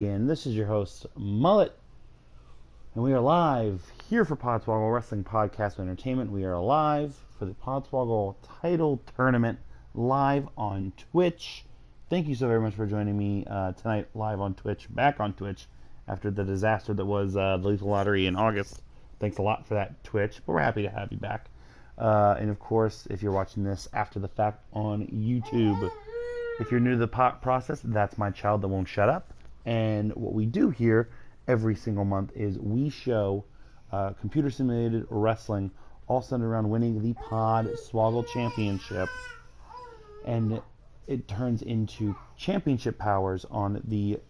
And this is your host, Mullet, and we are live here for Podswoggle Wrestling Podcast Entertainment. We are live for the Podswoggle title tournament live on Twitch. Thank you so very much for joining me tonight live on Twitch, back on Twitch, after the disaster that was the Lethal Lottery in August. Thanks a lot for that, Twitch, but we're happy to have you back. And of course, if you're watching this after the fact on YouTube, if you're new to the process, that's my child that won't shut up. And what we do here every single month is we show computer simulated wrestling, all centered around winning the Podswoggle Championship. And it turns into championship powers on the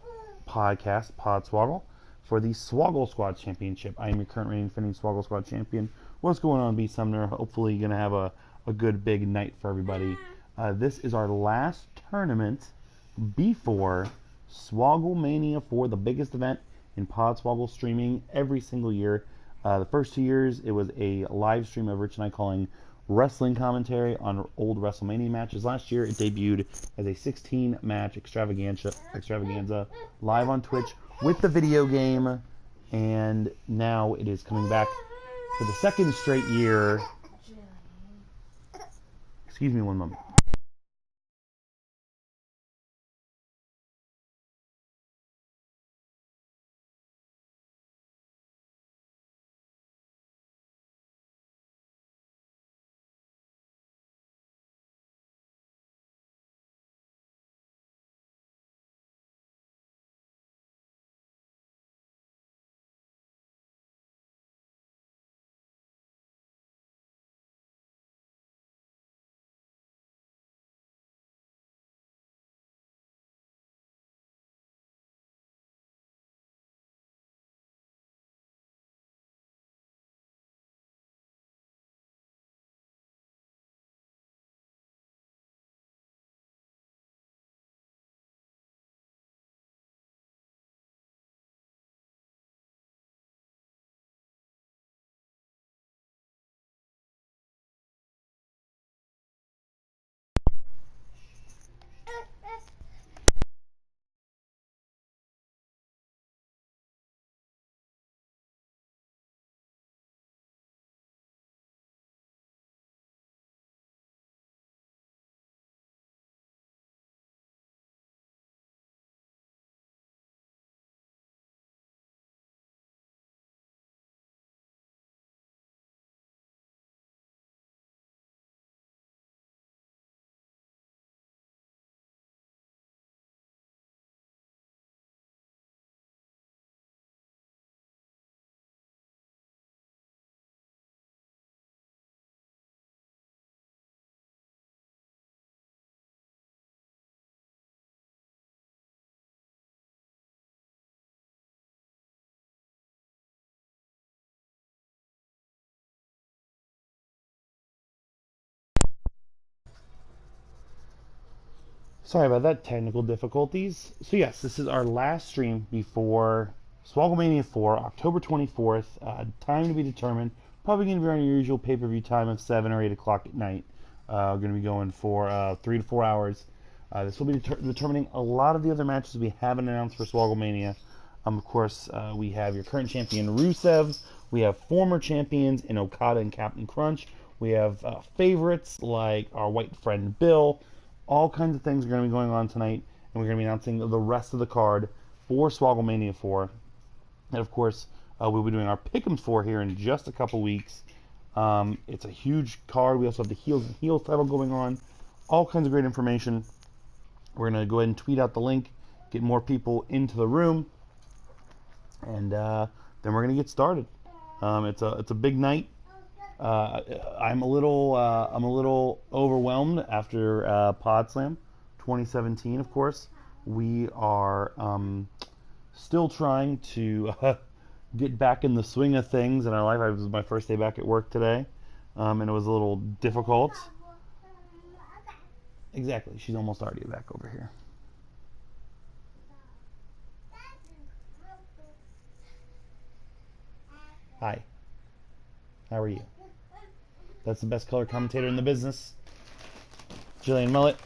podcast, Podswoggle, for the Swoggle Squad Championship. I am your current reigning defending Swoggle Squad champion. What's going on, B. Sumner? Hopefully you're going to have a good big night for everybody. This is our last tournament before Swoggle Mania 4, the biggest event in Podswoggle streaming every single year. The first 2 years, it was a live stream of Rich and I calling wrestling commentary on old WrestleMania matches. Last year, it debuted as a 16-match extravaganza live on Twitch with the video game, and now it is coming back for the second straight year. Excuse me one moment. Sorry about that, technical difficulties. So yes, this is our last stream before Swogglemania 4, October 24th. Time to be determined. Probably going to be on your usual pay-per-view time of 7 or 8 o'clock at night. We're going to be going for 3 to 4 hours. This will be determining a lot of the other matches we haven't announced for Swogglemania. Of course, we have your current champion Rusev. We have former champions in Okada and Captain Crunch. We have favorites like our white friend Bill. All kinds of things are going to be going on tonight, and we're going to be announcing the rest of the card for Swogglemania 4. And of course, we'll be doing our Pick'ems 4 here in just a couple weeks. It's a huge card. We also have the Heels and Heels title going on. All kinds of great information. We're going to go ahead and tweet out the link, get more people into the room, and then we're going to get started. It's a big night. I'm a little overwhelmed after PodSlam 2017. Of course, we are still trying to get back in the swing of things in our life. It was my first day back at work today, and it was a little difficult. Exactly, she's almost already back over here. Hi, how are you? That's the best color commentator in the business, Jillian Mullet,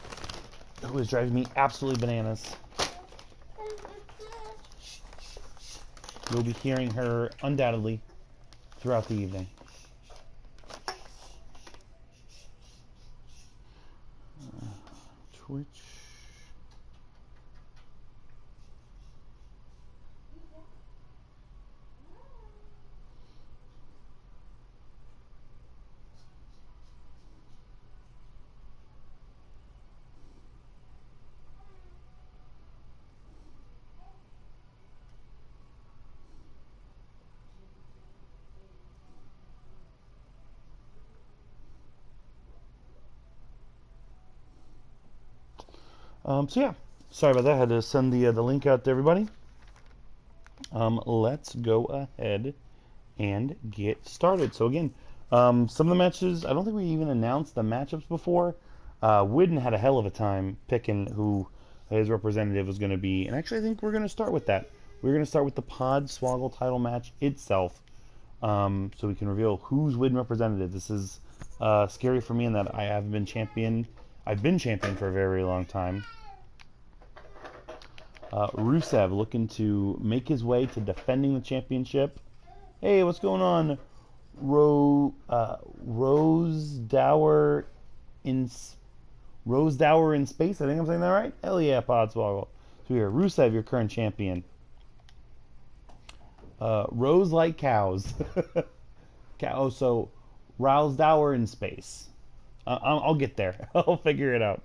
who is driving me absolutely bananas. You'll be hearing her undoubtedly throughout the evening. Twitch. So yeah, sorry about that. I had to send the link out to everybody. Let's go ahead and get started. So again, some of the matches, I don't think we even announced the matchups before. Widden had a hell of a time picking who his representative was going to be, and actually I think we're going to start with that. We're going to start with the Podswoggle title match itself, so we can reveal who's Widden representative. This is scary for me in that I haven't been champion. I've been champion for a very, very long time. Rusev looking to make his way to defending the championship. Hey, what's going on? Rose Dower in space. I think I'm saying that right. Hell yeah, Podswoggle. So here, Rusev, your current champion. Rose like cows. So Rouse Dower in space. I'll get there. I'll figure it out.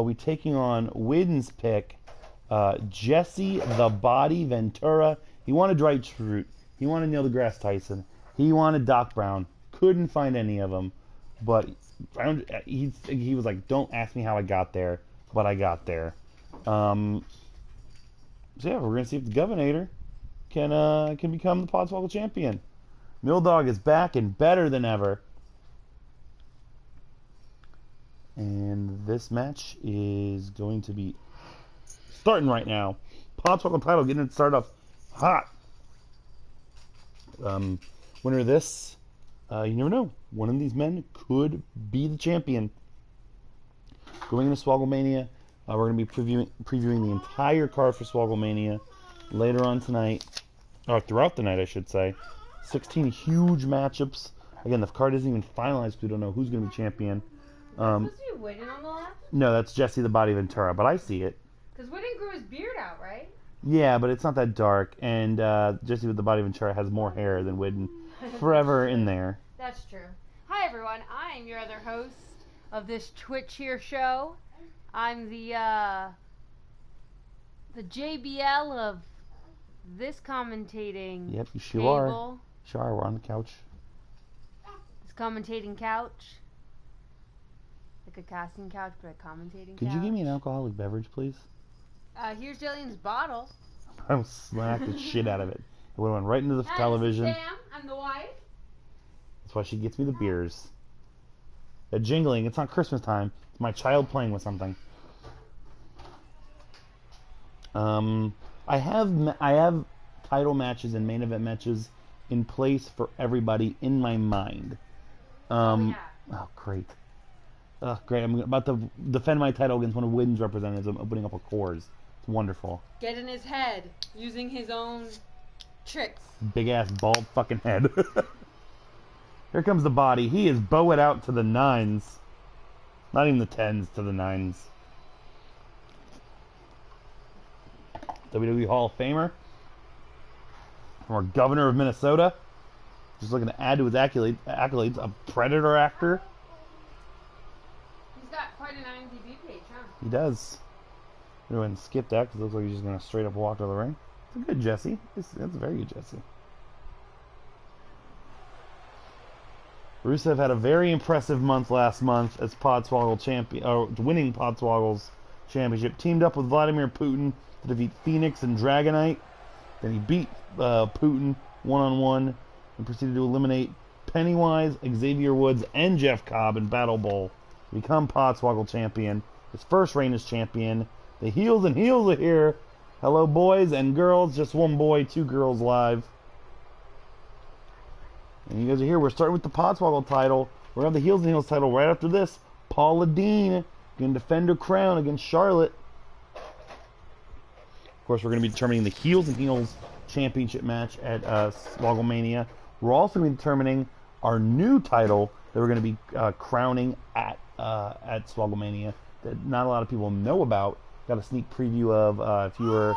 We taking on Widden's pick. Jesse the Body Ventura. He wanted Dwight Schrute. He wanted Neil deGrasse Tyson. He wanted Doc Brown. Couldn't find any of them. But he was like, don't ask me how I got there. But I got there. So yeah, we're going to see if the Governor can become the Podswoggle champion. Mildog is back and better than ever. And this match is going to be starting right now. Podswoggle title getting it started off hot. Winner of this, you never know. One of these men could be the champion. Going into Swogglemania, we're going to be previewing the entire card for Swogglemania later on tonight, or throughout the night, I should say. 16 huge matchups. Again, the card isn't even finalized because we don't know who's going to be champion. Supposed to be Widden on the left? No, that's Jesse the Body Ventura, but I see it. Because Widden grew his beard out, right? Yeah, but it's not that dark, and Jesse with the Body Ventura has more hair than Widden. Forever in there. That's true. Hi everyone, I'm your other host of this Twitch here show. I'm the JBL of this commentating Yep, you sure table. are. Sure, we're on the couch. This commentating couch. Like a casting couch, but a commentating couch. Could you give me an alcoholic beverage, please? Here's Jillian's bottle. I will smack the shit out of it. It would have went right into the television. Sam, I'm the wife. That's why she gets me the beers. That jingling, it's not Christmas time. It's my child playing with something. I have title matches and main event matches in place for everybody in my mind. Oh, great. Great. I'm about to defend my title against one of Widden's representatives. I'm opening up a Coors. It's wonderful. Get in his head using his own tricks. Big ass bald fucking head. Here comes the Body. He is bowed out to the 9s. Not even the 10s, to the 9s. WWE Hall of Famer. Former Governor of Minnesota. Just looking to add to his accolades. A Predator actor. He's got quite an IMDb page, huh? He does. I'm going to skip that because it looks like he's just going to straight up walk to the ring. It's a good Jesse. That's a very good Jesse. Rusev had a very impressive month last month as Podswoggle champion, winning Podswoggle's championship. Teamed up with Vladimir Putin to defeat Phoenix and Dragonite. Then he beat Putin one-on-one and proceeded to eliminate Pennywise, Xavier Woods, and Jeff Cobb in Battle Bowl to become Podswoggle champion. His first reign as champion. The heels and heels are here. Hello, boys and girls. Just one boy, two girls live. And you guys are here. We're starting with the Podswoggle title. We're going to have the Heels and Heels title right after this. Paula Dean going to defend her crown against Charlotte. Of course, we're going to be determining the Heels and Heels championship match at Swogglemania. We're also going to be determining our new title that we're going to be crowning at Swogglemania that not a lot of people know about. Got a sneak preview of if you were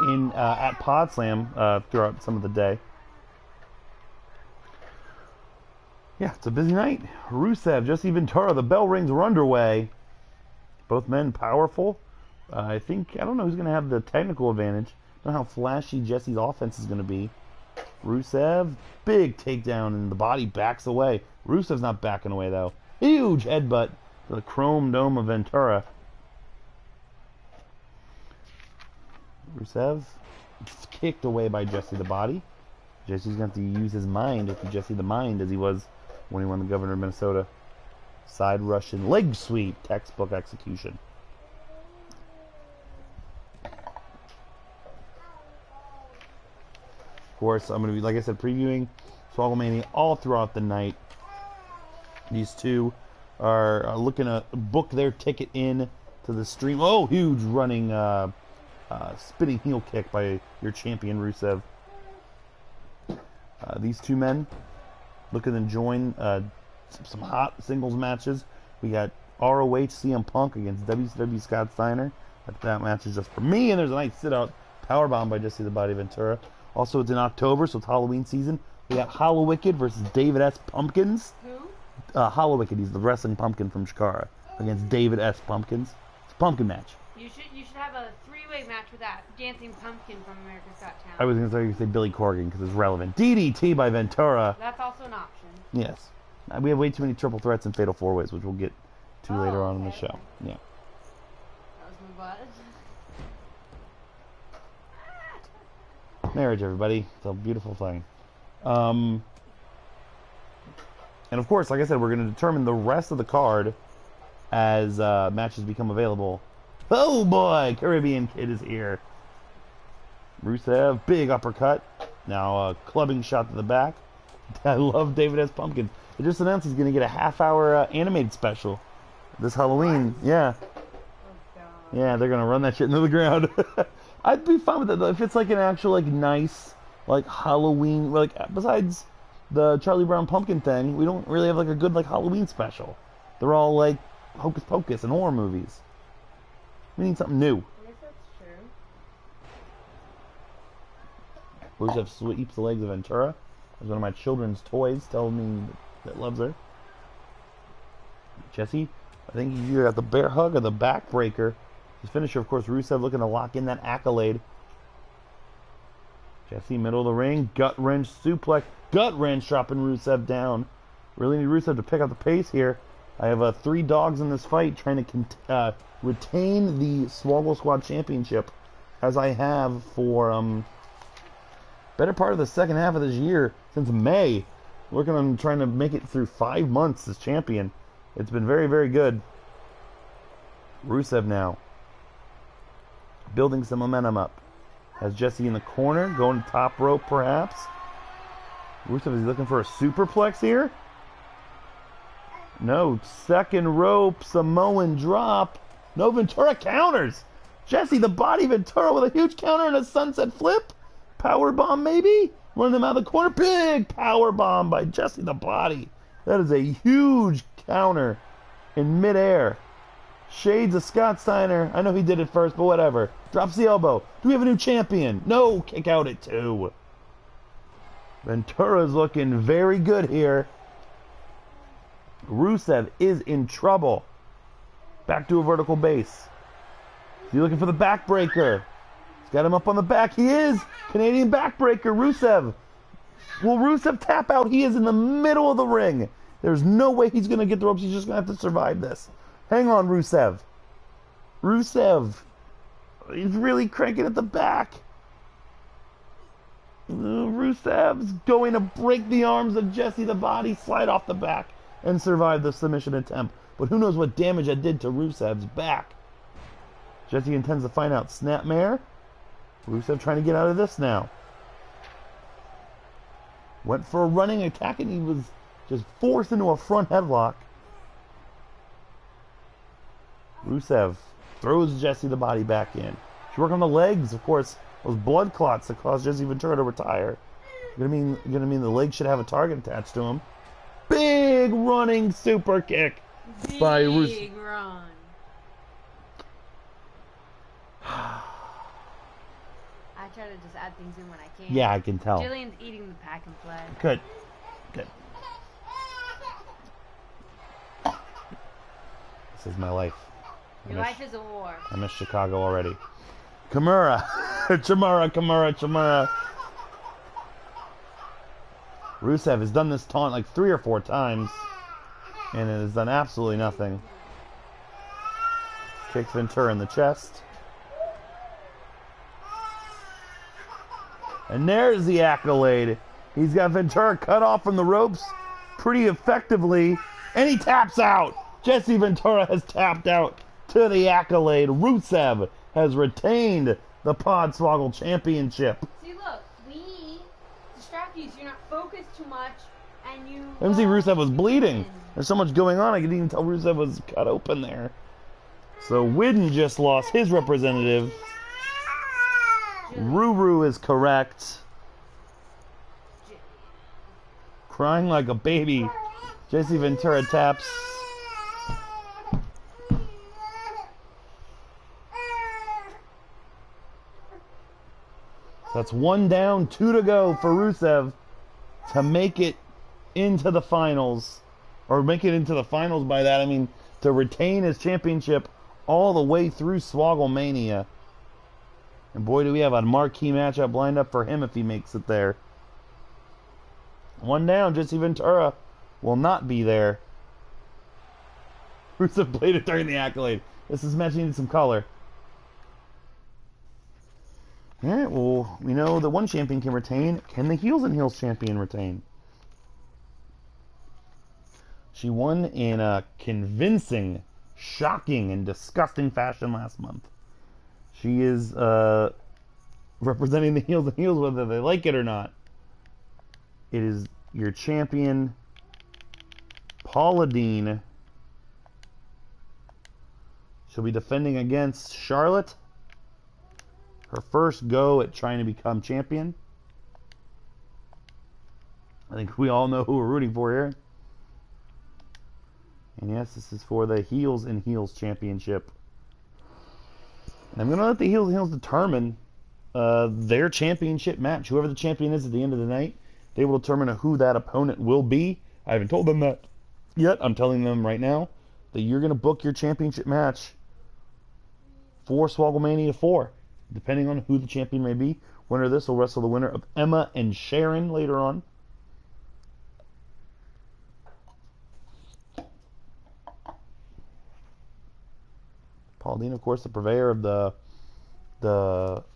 in at Podslam throughout some of the day. Yeah, it's a busy night. Rusev, Jesse Ventura, the bell rings, we're underway. Both men powerful. I don't know who's going to have the technical advantage. I don't know how flashy Jesse's offense is going to be. Rusev, big takedown, and the body backs away. Rusev's not backing away, though. Huge headbutt to the chrome dome of Ventura. Rusev kicked away by Jesse the Body. Jesse's going to have to use his mind with Jesse the Mind as he was when he won the Governor of Minnesota. Side Russian leg sweep, textbook execution. Of course, I'm going to be, like I said, previewing Swogglemania all throughout the night. These two are looking to book their ticket in to the stream. Oh, huge running spinning heel kick by your champion, Rusev. These two men looking to join some hot singles matches. We got ROH CM Punk against WCW Scott Steiner. That match is just for me, and there's a nice sit-out powerbomb by Jesse the Body Ventura. Also, it's in October, so it's Halloween season. We got Hallowicked versus David S. Pumpkins. Who? Hallowicked, he's the wrestling pumpkin from Shikara, against David S. Pumpkins. It's a pumpkin match. You should have a three-way match with that Dancing Pumpkin from America's Got Talent. I was going to say Billy Corgan because it's relevant. DDT by Ventura. That's also an option. Yes. We have way too many triple threats and fatal four-ways, which we'll get to later on in the show. Yeah. That was my butt. Marriage, everybody. It's a beautiful thing. And of course, like I said, we're going to determine the rest of the card as matches become available. Oh boy, Caribbean Kid is here. Rusev, big uppercut. Now a clubbing shot to the back. I love David S. Pumpkin. It just announced he's going to get a half-hour animated special this Halloween. Yeah. Yeah, they're going to run that shit into the ground. I'd be fine with it, though. If it's like an actual, like, nice, like, Halloween, like, besides the Charlie Brown Pumpkin thing, we don't really have, like, a good, like, Halloween special. They're all, like, Hocus Pocus and horror movies. We need something new. I guess that's true. Rusev sweeps the legs of Ventura. That's one of my children's toys telling me that loves her. Jesse, I think you either got the bear hug or the backbreaker. His finisher, of course, Rusev looking to lock in that accolade. Jesse, middle of the ring, gut wrench suplex, gut wrench dropping Rusev down. Really need Rusev to pick up the pace here. I have 3 dogs in this fight trying to retain the Swoggle Squad Championship, as I have for better part of the second half of this year, since May. Working on trying to make it through 5 months as champion. It's been very, very good. Rusev now building some momentum up. Has Jesse in the corner, going top rope perhaps. Rusev, is he looking for a superplex here? No, second rope, Samoan drop. No, Ventura counters. Jesse the Body Ventura with a huge counter and a sunset flip. Power bomb maybe? Running him out of the corner. Big power bomb by Jesse the Body. That is a huge counter in midair. Shades of Scott Steiner. I know he did it first, but whatever. Drops the elbow. Do we have a new champion? No, kick out at 2. Ventura's looking very good here. Rusev is in trouble. Back to a vertical base. Is he looking for the backbreaker? He's got him up on the back. He is! Canadian backbreaker, Rusev. Will Rusev tap out? He is in the middle of the ring. There's no way he's going to get the ropes. He's just going to have to survive this. Hang on, Rusev. Rusev. He's really cranking at the back. Rusev's going to break the arms of Jesse the Body, slide off the back, and survive the submission attempt. But who knows what damage that did to Rusev's back. Jesse intends to find out. Snapmare. Rusev trying to get out of this now. Went for a running attack and he was just forced into a front headlock. Rusev throws Jesse the Body back in. Should work on the legs, of course. those blood clots that caused Jesse Ventura to retire. Gonna mean the leg should have a target attached to him. Big running super kick by Rusev. Big run. I try to just add things in when I can. Yeah, I can tell. Jillian's eating the pack and play. Good. This is my life. Your life is a war. I miss Chicago already. Kimura. Kimura. Rusev has done this taunt like 3 or 4 times, and it has done absolutely nothing. Kicks Ventura in the chest. And there's the accolade. He's got Ventura cut off from the ropes pretty effectively, and he taps out. Jesse Ventura has tapped out to the accolade. Rusev has retained the Podswoggle Championship. See, look, we distract you so you're not focused too much, and you... MC Rusev was bleeding. There's so much going on, I couldn't even tell Rusev was cut open there. So Widden just lost his representative. Ruru is correct. Crying like a baby. Jesse Ventura taps. That's 1 down, 2 to go for Rusev to make it into the finals. Or make it into the finals by that, I mean to retain his championship all the way through Swoggle Mania. And boy, do we have a marquee matchup lined up for him if he makes it there. 1 down, Jesse Ventura will not be there. Rusev played it during the accolade. This is match needed some color. Alright, well, we know that one champion can retain. Can the Heels and Heels champion retain? She won in a convincing, shocking, and disgusting fashion last month. She is representing the Heels and Heels whether they like it or not. It is your champion, Paula Deen. She'll be defending against Charlotte. Her first go at trying to become champion. I think we all know who we're rooting for here. And yes, this is for the Heels and Heels Championship. And I'm going to let the Heels and Heels determine their championship match. Whoever the champion is at the end of the night, they will determine who that opponent will be. I haven't told them that yet. I'm telling them right now that you're going to book your championship match for Swogglemania 4. Depending on who the champion may be. Winner of this will wrestle the winner of Emma and Sharon later on. Pauline, of course, the purveyor of the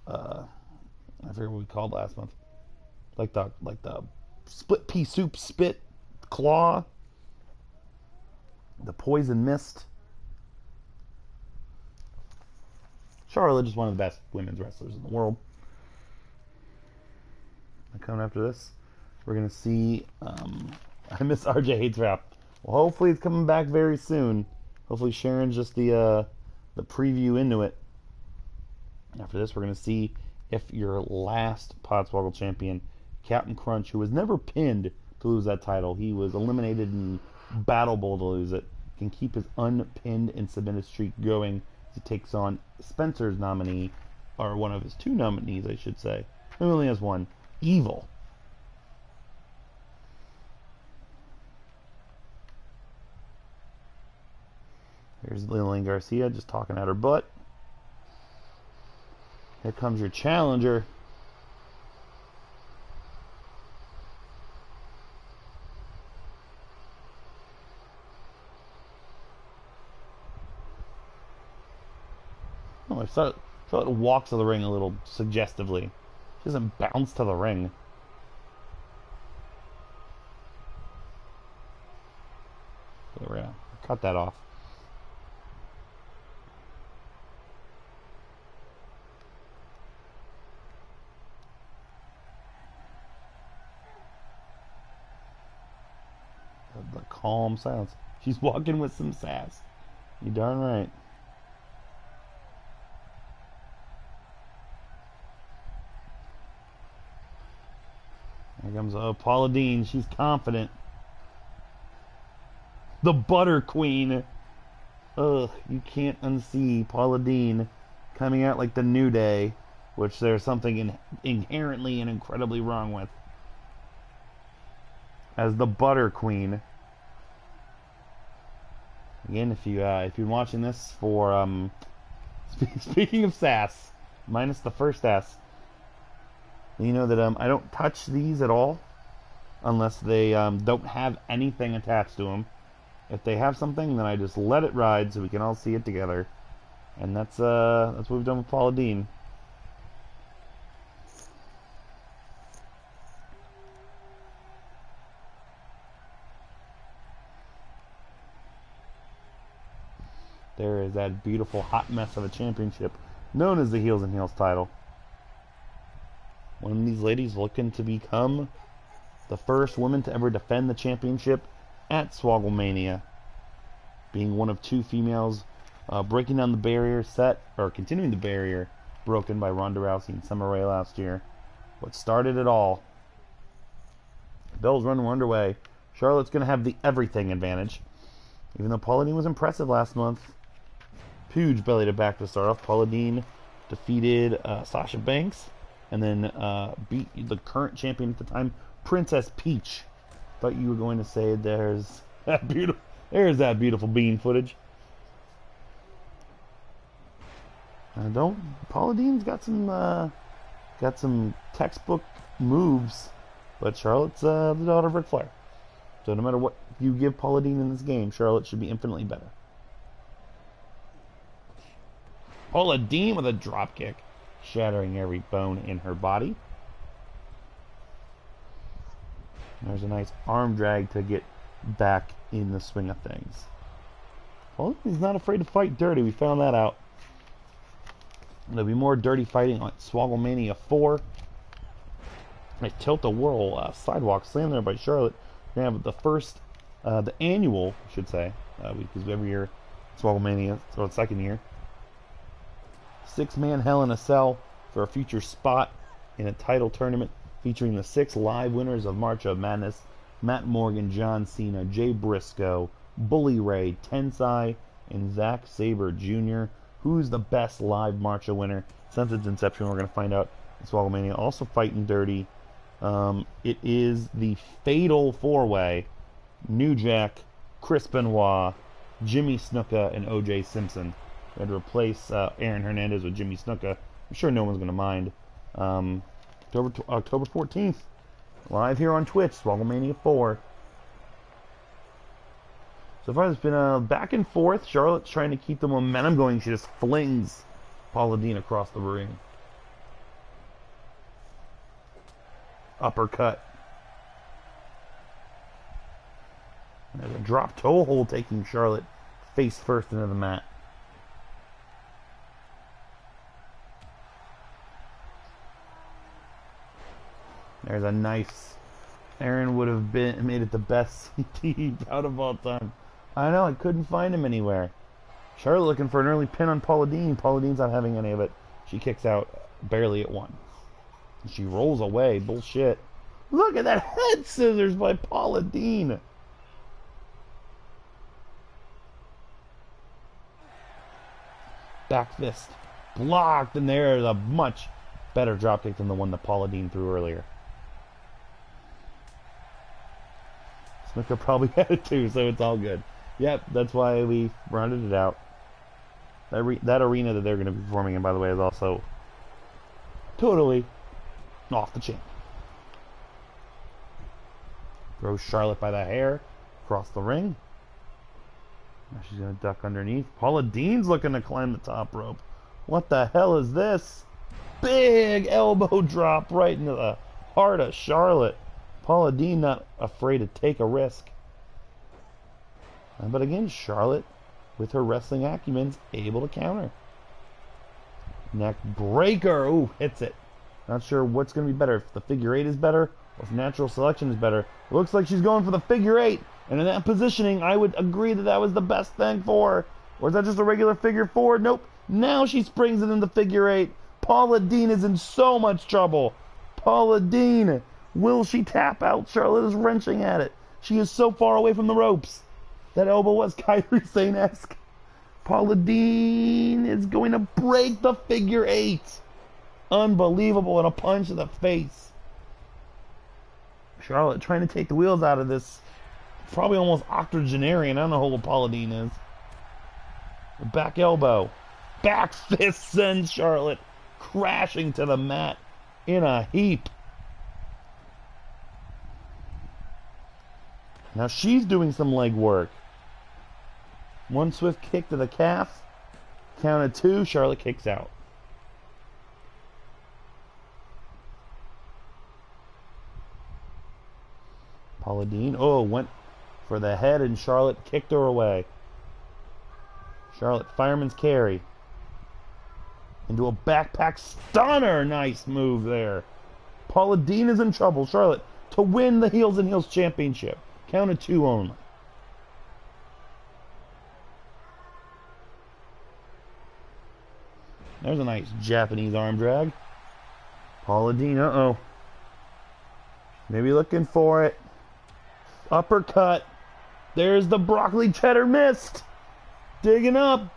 I forget what we called last month. Like the split pea soup spit claw. The poison mist. Charlotte is one of the best women's wrestlers in the world. And coming after this, we're going to see, I miss RJ Hates Rap. Well, hopefully it's coming back very soon. Hopefully Sharon's just the preview into it. After this, we're going to see if your last Podswoggle champion, Captain Crunch, who was never pinned to lose that title, he was eliminated in Battle Bowl to lose it, can keep his unpinned and submitted streak going. He takes on Spencer's nominee, or one of his 2 nominees, I should say. He only has one. Evil. Here's Lillian Garcia just talking out her butt. Here comes your challenger. Oh, I thought it walks to the ring a little suggestively. She doesn't bounce to the ring. So we're gonna cut that off. The calm silence. She's walking with some sass. You darn right. Here comes Paula Dean. She's confident. The Butter Queen. Ugh, you can't unsee Paula Dean coming out like the New Day, which there's something inherently and incredibly wrong with. As the Butter Queen. Again, if you've been watching this for speaking of sass, minus the first S, you know that I don't touch these at all unless they don't have anything attached to them. If they have something, then I just let it ride so we can all see it together. And that's what we've done with Paula Dean. There is that beautiful hot mess of a championship known as the Heels and Heels title. One of these ladies looking to become the first woman to ever defend the championship at Swogglemania, being one of two females breaking down the barrier continuing the barrier broken by Ronda Rousey and Summer Rae last year. What started it all. Bell's run were underway. Charlotte's going to have the everything advantage. Even though Paula Dean was impressive last month. Huge belly to back to start off. Paula Dean defeated Sasha Banks and then beat the current champion at the time, Princess Peach. Thought you were going to say there's that beautiful bean footage. Paula Dean's got some textbook moves, but Charlotte's the daughter of Ric Flair. So no matter what you give Paula Dean in this game, Charlotte should be infinitely better. Paula Dean with a drop kick, shattering every bone in her body. There's a nice arm drag to get back in the swing of things. Paula Dean's not afraid to fight dirty. We found that out. There'll be more dirty fighting on Swogglemania 4. A tilt-a-whirl sidewalk slam there by Charlotte. We're going to have the annual, I should say, because every year Swogglemania, so it's second year. 6-man Hell in a Cell for a future spot in a title tournament featuring the 6 live winners of March of Madness: Matt Morgan, John Cena, Jay Briscoe, Bully Ray, Tensai, and Zack Sabre Jr. Who's the best live Marcha winner since its inception? We're going to find out in Swogglemania. Also fighting dirty. It is the Fatal 4-Way. New Jack, Chris Benoit, Jimmy Snuka, and O.J. Simpson. We had to replace Aaron Hernandez with Jimmy Snuka. I'm sure no one's going to mind. October 14th. Live here on Twitch, Swogglemania 4. So far, it's been back and forth. Charlotte's trying to keep the momentum going. She just flings Paula Dean across the ring. Uppercut. There's a drop toe hold taking Charlotte face first into the mat. There's a nice. Aaron would have made it the best CT out of all time. I know, I couldn't find him anywhere. Charlotte looking for an early pin on Paula Dean. Paula Dean's not having any of it. She kicks out barely at 1. She rolls away. Bullshit. Look at that head scissors by Paula Dean. Back fist. Blocked, and there's a much better dropkick than the one that Paula Dean threw earlier. Snuka probably had it too, so it's all good. Yep, that's why we rounded it out. That arena that they're going to be performing in, by the way, is also totally off the chain. Throws Charlotte by the hair across the ring. Now she's going to duck underneath. Paula Dean's looking to climb the top rope. What the hell is this? Big elbow drop right into the heart of Charlotte. Paula Dean not afraid to take a risk. But again, Charlotte, with her wrestling acumen, is able to counter. Neck breaker. Ooh, hits it. Not sure what's going to be better. If the figure 8 is better, or if natural selection is better. It looks like she's going for the figure 8. And in that positioning, I would agree that that was the best thing for her. Or is that just a regular figure 4? Nope. Now she springs it into figure 8. Paula Dean is in so much trouble. Paula Dean Will she tap out? Charlotte is wrenching at it. She is so far away from the ropes. That elbow was Kairi Sane-esque. Paula Deen is going to break the figure 8. Unbelievable, and a punch to the face. Charlotte trying to take the wheels out of this. Probably almost octogenarian. I don't know who Paula Deen is. The back elbow. Back fist sends Charlotte crashing to the mat in a heap. Now she's doing some leg work. One swift kick to the calf. Count of 2. Charlotte kicks out. Paula Deen, went for the head and Charlotte kicked her away. Charlotte, fireman's carry. Into a backpack stunner. Nice move there. Paula Deen is in trouble. Charlotte to win the Heels and Heels Championship. Count of 2 only. There's a nice Japanese arm drag. Paula Deen, maybe looking for it. Uppercut. There's the broccoli cheddar missed. Digging up.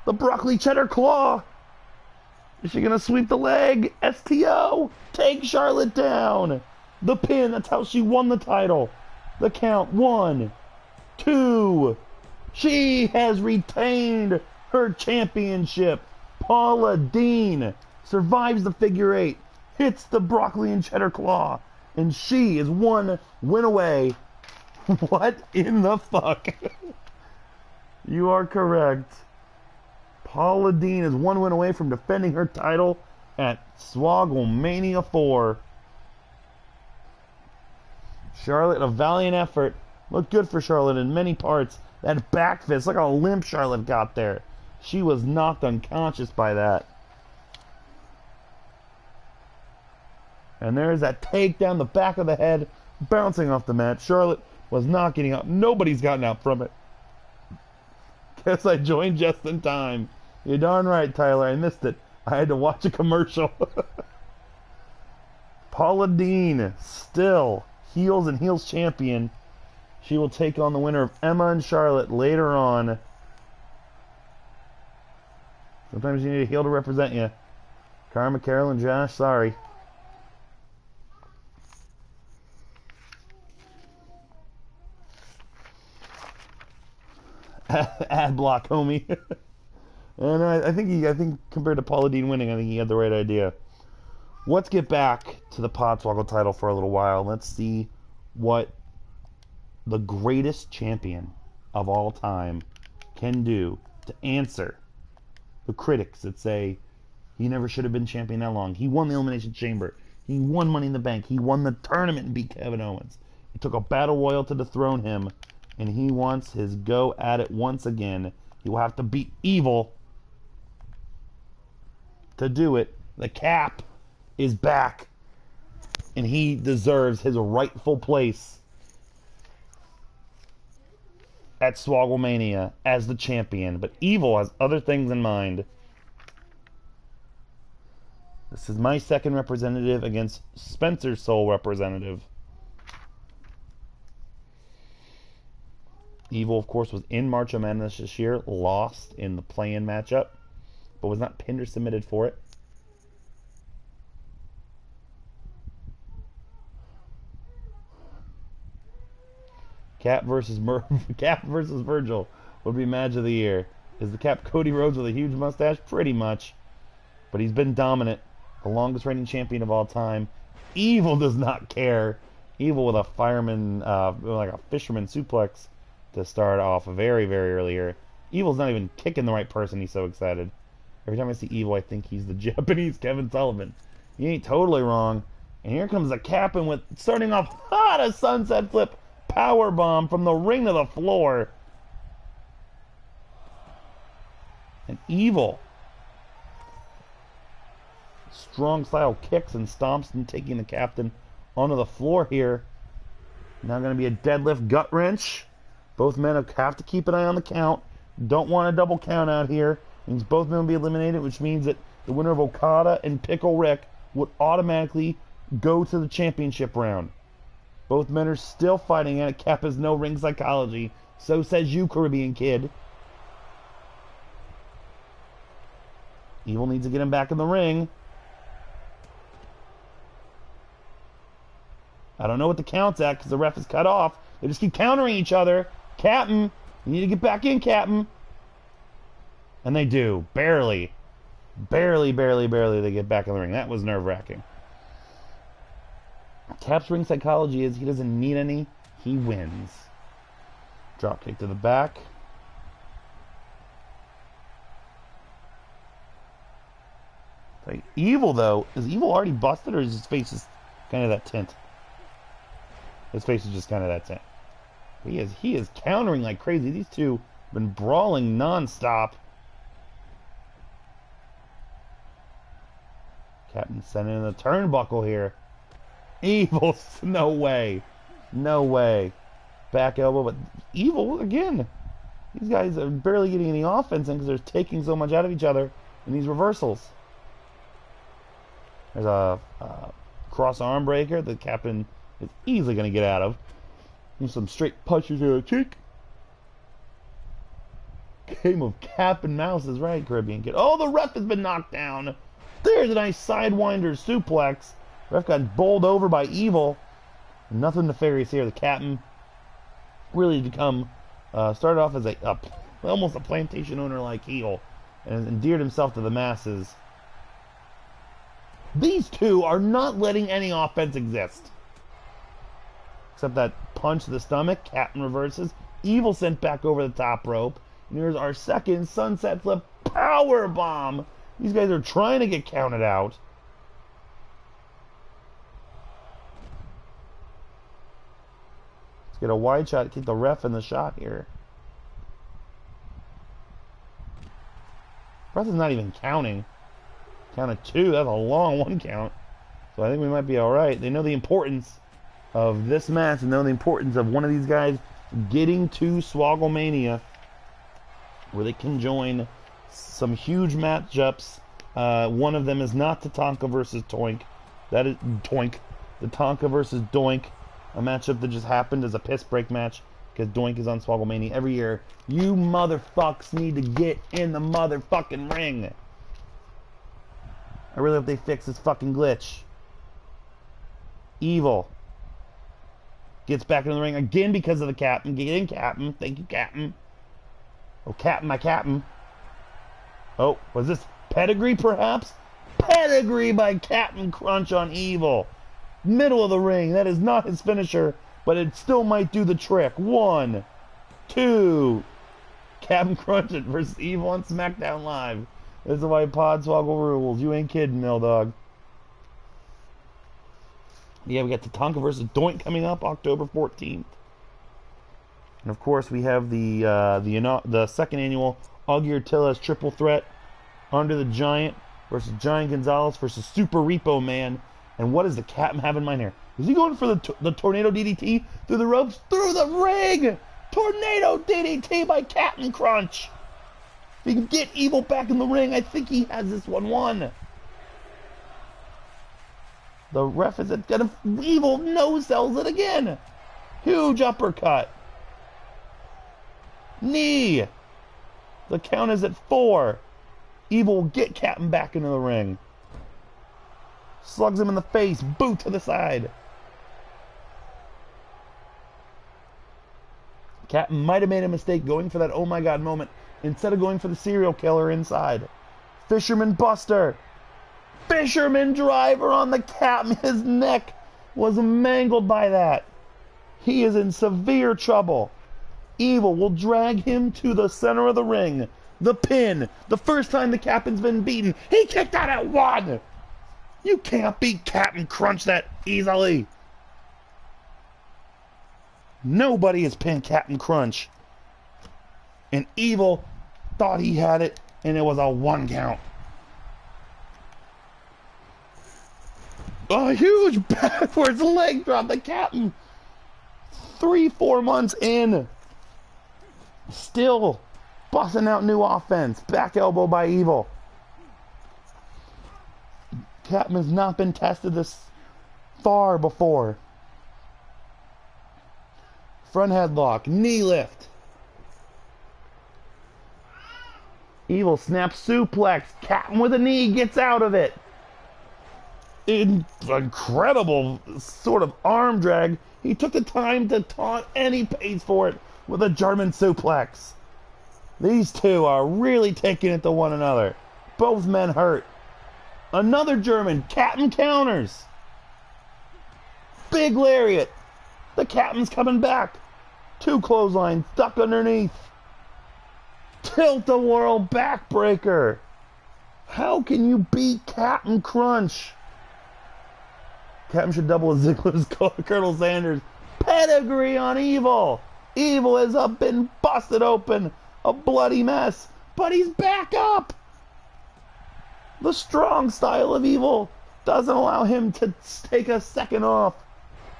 The broccoli cheddar claw. Is she going to sweep the leg? STO. Take Charlotte down. The pin. That's how she won the title. The count. 1, 2. She has retained her championship. Paula Deen survives the figure 8. Hits the broccoli and cheddar claw. And she is 1 win away. What in the fuck? You are correct. Paula Deen is 1 win away from defending her title at Swoggle Mania 4. Charlotte, a valiant effort. Looked good for Charlotte in many parts. That back fist, look how limp Charlotte got there. She was knocked unconscious by that. And there's that take down the back of the head, bouncing off the mat. Charlotte was not getting up. Nobody's gotten out from it. Guess I joined just in time. You're darn right, Tyler. I missed it. I had to watch a commercial. Paula Deen, still Heels and Heels champion. She will take on the winner of Emma and Charlotte later on. Sometimes you need a heel to represent you. Karma, Carol, and Josh, sorry. Ad block, homie. And I think compared to Paula Deen winning, I think he had the right idea. Let's get back to the Podswoggle title for a little while. Let's see what the greatest champion of all time can do to answer the critics that say he never should have been champion that long. He won the Elimination Chamber. He won Money in the Bank. He won the tournament and beat Kevin Owens. It took a battle royal to dethrone him, and he wants his go at it once again. He will have to beat Evil to do it. The Cap is back, and he deserves his rightful place at Swogglemania as the champion. But Evil has other things in mind. This is my second representative against Spencer's sole representative. Evil, of course, was in March of Madness this year, lost in the play-in matchup, but was not pinned or submitted for it. Cap versus Virgil would be match of the year. Is the Cap Cody Rhodes with a huge mustache? Pretty much. But he's been dominant. The longest reigning champion of all time. Evil does not care. Evil with a fireman, like a fisherman suplex to start off very, very early here. Evil's not even kicking the right person. He's so excited. Every time I see Evil, I think he's the Japanese Kevin Sullivan. He ain't totally wrong. And here comes the Captain with, starting off hot, a sunset flip power bomb from the ring to the floor. And Evil, strong style kicks and stomps and taking the Captain onto the floor here. Now going to be a deadlift gut wrench. Both men have to keep an eye on the count. Don't want a double count out here. Means both men will be eliminated, which means that the winner of Okada and Pickle Rick would automatically go to the championship round. Both men are still fighting at it. Cap has no ring psychology. So says you, Caribbean kid. Evil needs to get him back in the ring. I don't know what the count's at because the ref is cut off. They just keep countering each other. Captain, you need to get back in, Captain. And they do. Barely. Barely they get back in the ring. That was nerve-wracking. Cap's ring psychology is he doesn't need any. He wins. Drop kick to the back. Like, Evil, though, is Evil already busted or is his face just kind of that tint? His face is just kind of that tint. He is countering like crazy. These two have been brawling non-stop. Captain sending in the turnbuckle here. Evil, no way. No way. Back elbow, but Evil, again. These guys are barely getting any offense in because they're taking so much out of each other in these reversals. There's a cross arm breaker the Captain is easily going to get out of. And some straight punches to the cheek. Game of cat and mouse is right, Caribbean kid. Oh, the ref has been knocked down. There's a nice sidewinder suplex. Ref got bowled over by Evil. Nothing nefarious here. The Captain really become started off as almost a plantation owner like heel and endeared himself to the masses. These two are not letting any offense exist. Except that punch to the stomach. Captain reverses. Evil sent back over the top rope. And here's our second sunset flip power bomb. These guys are trying to get counted out. Let's get a wide shot. Keep the ref in the shot here. Ref is not even counting. Count of two. That's a long one count. So I think we might be alright. They know the importance of this match and know the importance of one of these guys getting to Swogglemania where they can join some huge matchups. One of them is not Tatanka versus Toink. That is Toink. Tatanka versus Doink. A matchup that just happened as a piss break match because Doink is on Swogglemania every year. You motherfucks need to get in the motherfucking ring. I really hope they fix this fucking glitch. Evil gets back into the ring again because of the Captain. Get in, Captain. Thank you, Captain. Oh, Captain, my Captain. Oh, was this pedigree, perhaps? Pedigree by Captain Crunch on Evil. Middle of the ring. That is not his finisher, but it still might do the trick. 1, 2. Captain Crunch versus Evil on SmackDown Live. This is why Podswoggle rules. You ain't kidding, no dog. Yeah, we got Tatanka versus Doink coming up October 14th. And of course, we have the second annual Augur Tilla's Triple Threat. Under the Giant versus Giant Gonzalez versus Super Repo Man. And what does the Captain have in mind here? Is he going for the Tornado DDT through the ropes? Through the ring! Tornado DDT by Captain Crunch! If he can get Evil back in the ring, I think he has this one won. The ref is gonna Evil no-sells it again. Huge uppercut. Knee. The count is at 4. Evil will get Captain back into the ring. Slugs him in the face. Boot to the side. Captain might have made a mistake going for that oh my god moment instead of going for the serial killer inside. Fisherman Buster. Fisherman driver on the Captain. His neck was mangled by that. He is in severe trouble. Evil will drag him to the center of the ring. The pin. The first time the Captain's been beaten. He kicked out at 1. You can't beat Captain Crunch that easily. Nobody has pinned Captain Crunch. And Evil thought he had it, and it was a 1 count. A huge backwards leg drop. The Captain, 3-4 months in, still busting out new offense. Back elbow by Evil. Captain has not been tested this far before. Front headlock, knee lift. Evil snaps suplex. Captain with a knee gets out of it. Incredible sort of arm drag. He took the time to taunt and he pays for it with a German suplex. These two are really taking it to one another. Both men hurt. Another German. Captain counters. Big lariat. The Captain's coming back. Two clotheslines stuck underneath. Tilt-a-whirl backbreaker. How can you beat Captain Crunch? Captain should double his Ziggler's Colonel Sanders. Pedigree on Evil. Evil has been busted open. A bloody mess. But he's back up. The strong style of Evil doesn't allow him to take a second off.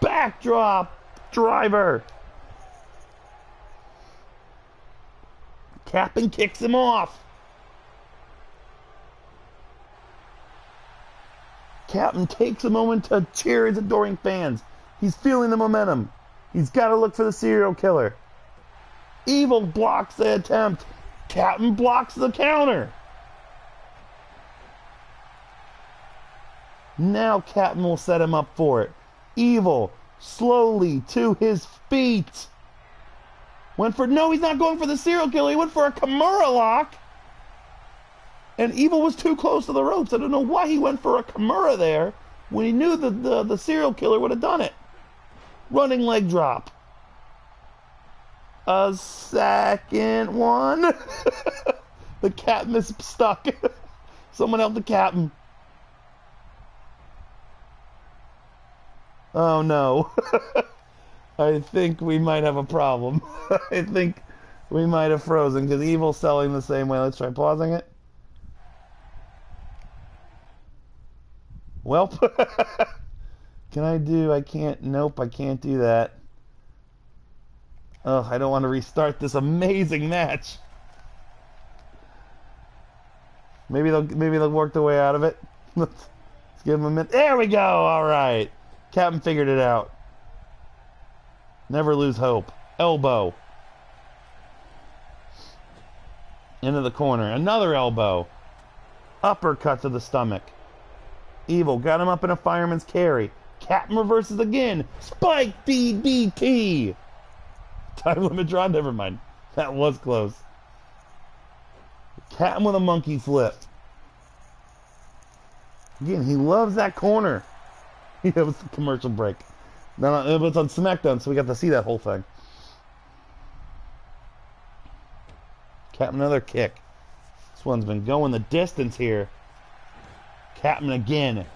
Backdrop driver. Captain kicks him off. Captain takes a moment to cheer his adoring fans. He's feeling the momentum. He's got to look for the serial killer. Evil blocks the attempt. Captain blocks the counter. Now Captain will set him up for it. Evil slowly to his feet. No, he's not going for the serial killer. He went for a Kimura lock. And Evil was too close to the ropes. I don't know why he went for a Kimura there when he knew that the serial killer would have done it. Running leg drop. A second one. The Captain is stuck. Someone help the Captain. Oh no. I think we might have a problem. I think we might have frozen because Evil's selling the same way. Let's try pausing it. Welp. I can't, nope, I can't do that. Oh, I don't want to restart this amazing match. Maybe they'll work their way out of it. Let's give them a minute. There we go. All right. Captain figured it out. Never lose hope. Elbow. Into the corner. Another elbow. Uppercut to the stomach. Evil got him up in a fireman's carry. Captain reverses again. Spike DDT. Time limit draw. Never mind. That was close. Captain with a monkey flip. Again, he loves that corner. It was a commercial break. No, it was on SmackDown, so we got to see that whole thing. Captain, another kick. This one's been going the distance here. Captain again.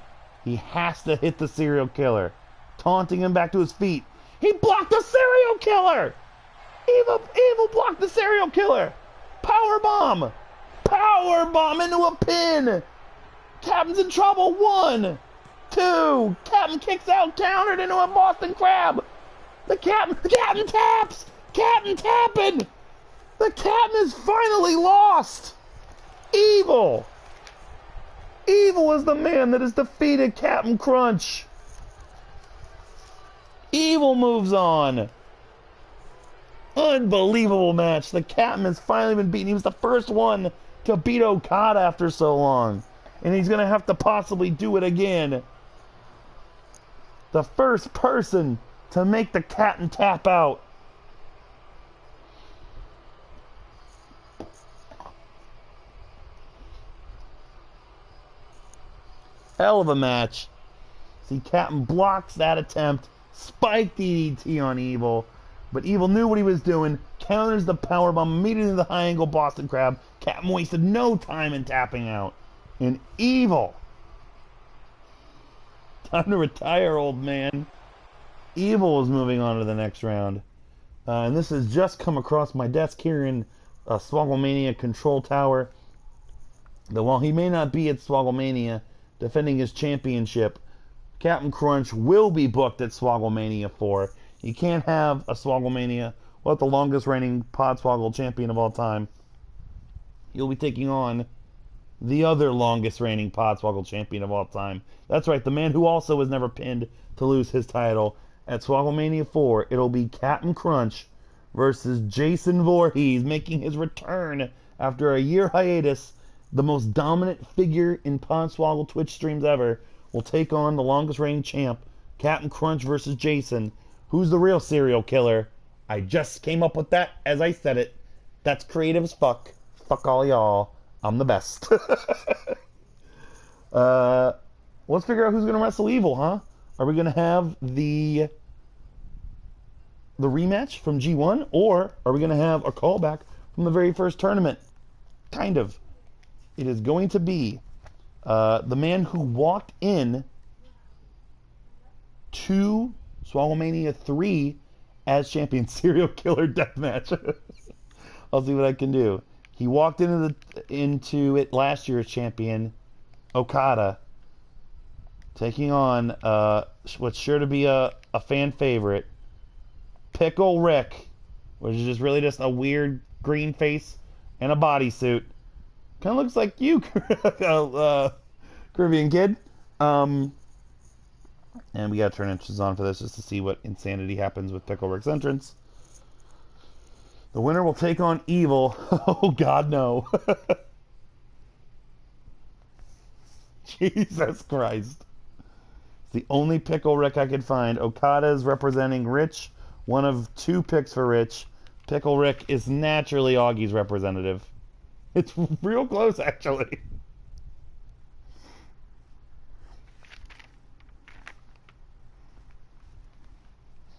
He has to hit the serial killer. Taunting him back to his feet. He blocked the serial killer! Evil blocked the serial killer! Power bomb! Power bomb into a pin! Captain's in trouble. 1, 2. Captain kicks out, countered into a Boston Crab. The Captain taps! Captain tapping! The Captain is finally lost! Evil is the man that has defeated Captain Crunch. Evil moves on. Unbelievable match. The Captain has finally been beaten. He was the first one to beat Okada after so long. And he's going to have to possibly do it again. The first person to make the Captain tap out. Hell of a match. See, Captain blocks that attempt. Spike DDT on Evil. But Evil knew what he was doing. Counters the powerbomb immediately to the high angle Boston Crab. Captain wasted no time in tapping out. And Evil. Time to retire, old man. Evil is moving on to the next round. And this has just come across my desk here in Swogglemania Control Tower. That while he may not be at Swogglemania defending his championship, Captain Crunch will be booked at Swogglemania 4. You can't have a Swogglemania without the longest reigning Podswoggle champion of all time. He'll be taking on the other longest reigning Podswoggle champion of all time. That's right, the man who also was never pinned to lose his title. At Swogglemania 4, it'll be Captain Crunch versus Jason Voorhees, making his return after a year hiatus. The most dominant figure in Podswoggle Twitch streams ever will take on the longest reigning champ, Captain Crunch versus Jason. Who's the real serial killer? I just came up with that as I said it. That's creative as fuck. Fuck all y'all. I'm the best. Let's figure out who's going to wrestle Evil, huh? Are we going to have the rematch from G1, or are we going to have a callback from the very first tournament? Kind of. It is going to be the man who walked in to Swogglemania 3 as champion, Serial Killer Deathmatch. I'll see what I can do. He walked into it last year as champion, Okada, taking on what's sure to be a fan favorite, Pickle Rick, which is just really just a weird green face and a bodysuit. Kind of looks like you, Caribbean Kid. And we gotta turn interest on for this just to see what insanity happens with Pickle Rick's entrance. The winner will take on Evil. Oh God, no. Jesus Christ. It's the only Pickle Rick I could find. Okada is representing Rich. One of two picks for Rich. Pickle Rick is naturally Augie's representative. It's real close, actually.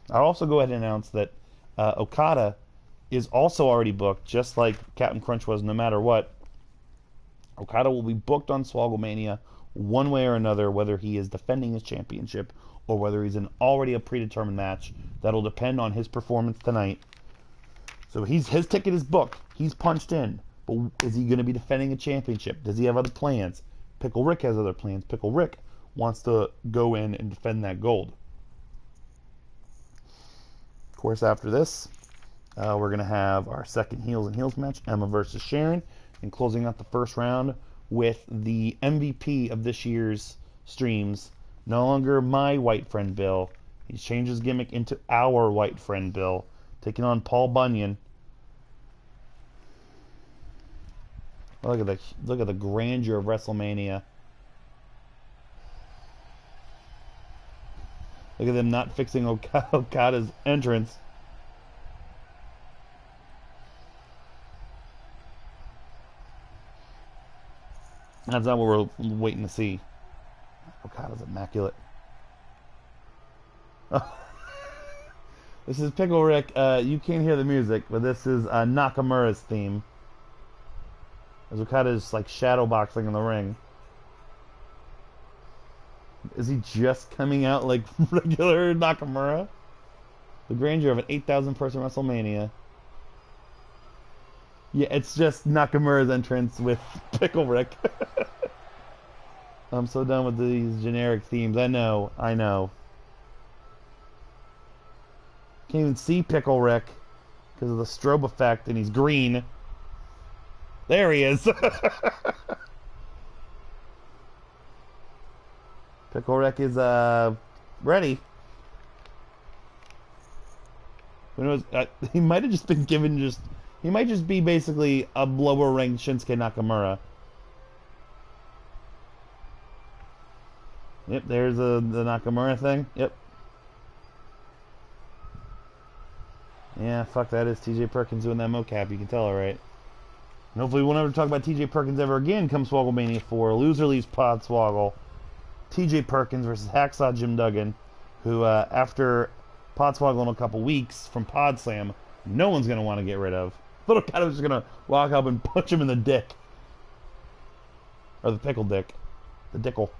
I'll also go ahead and announce that Okada is also already booked, just like Captain Crunch was, no matter what. Okada will be booked on Swogglemania one way or another, whether he is defending his championship or whether he's in already a predetermined match. That'll depend on his performance tonight. So his ticket is booked. He's punched in. But is he going to be defending a championship? Does he have other plans? Pickle Rick has other plans. Pickle Rick wants to go in and defend that gold. Of course, after this, we're going to have our second Heels and Heels match, Emma versus Sharon, and closing out the first round with the MVP of this year's streams, no longer my white friend Bill. He's changed his gimmick into our white friend Bill, taking on Paul Bunyan. Look at the grandeur of WrestleMania. Look at them not fixing Okada's entrance. That's not what we're waiting to see. Okada's immaculate. Oh. This is Pickle Rick. You can't hear the music, but this is Nakamura's theme. As Okada is like shadow boxing in the ring. Is he just coming out like regular Nakamura? The grandeur of an 8,000 person WrestleMania. Yeah, it's just Nakamura's entrance with Pickle Rick. I'm so done with these generic themes. I know. Can't even see Pickle Rick because of the strobe effect, and he's green. There he is. Pickle Rick is ready. Who knows? He might have just been given he might just be basically a lower ranked Shinsuke Nakamura. Yep, there's the Nakamura thing. Yep. Yeah, fuck, that is TJ Perkins doing that mocap. You can tell, alright. And hopefully we won't ever talk about TJ Perkins ever again come Swogglemania 4. Loser leaves Podswoggle. TJ Perkins versus Hacksaw Jim Duggan, who, after Podswoggle in a couple weeks from Pod Slam, no one's going to want to get rid of. Little cat was just going to walk up and punch him in the dick. Or the pickle dick. The dickle.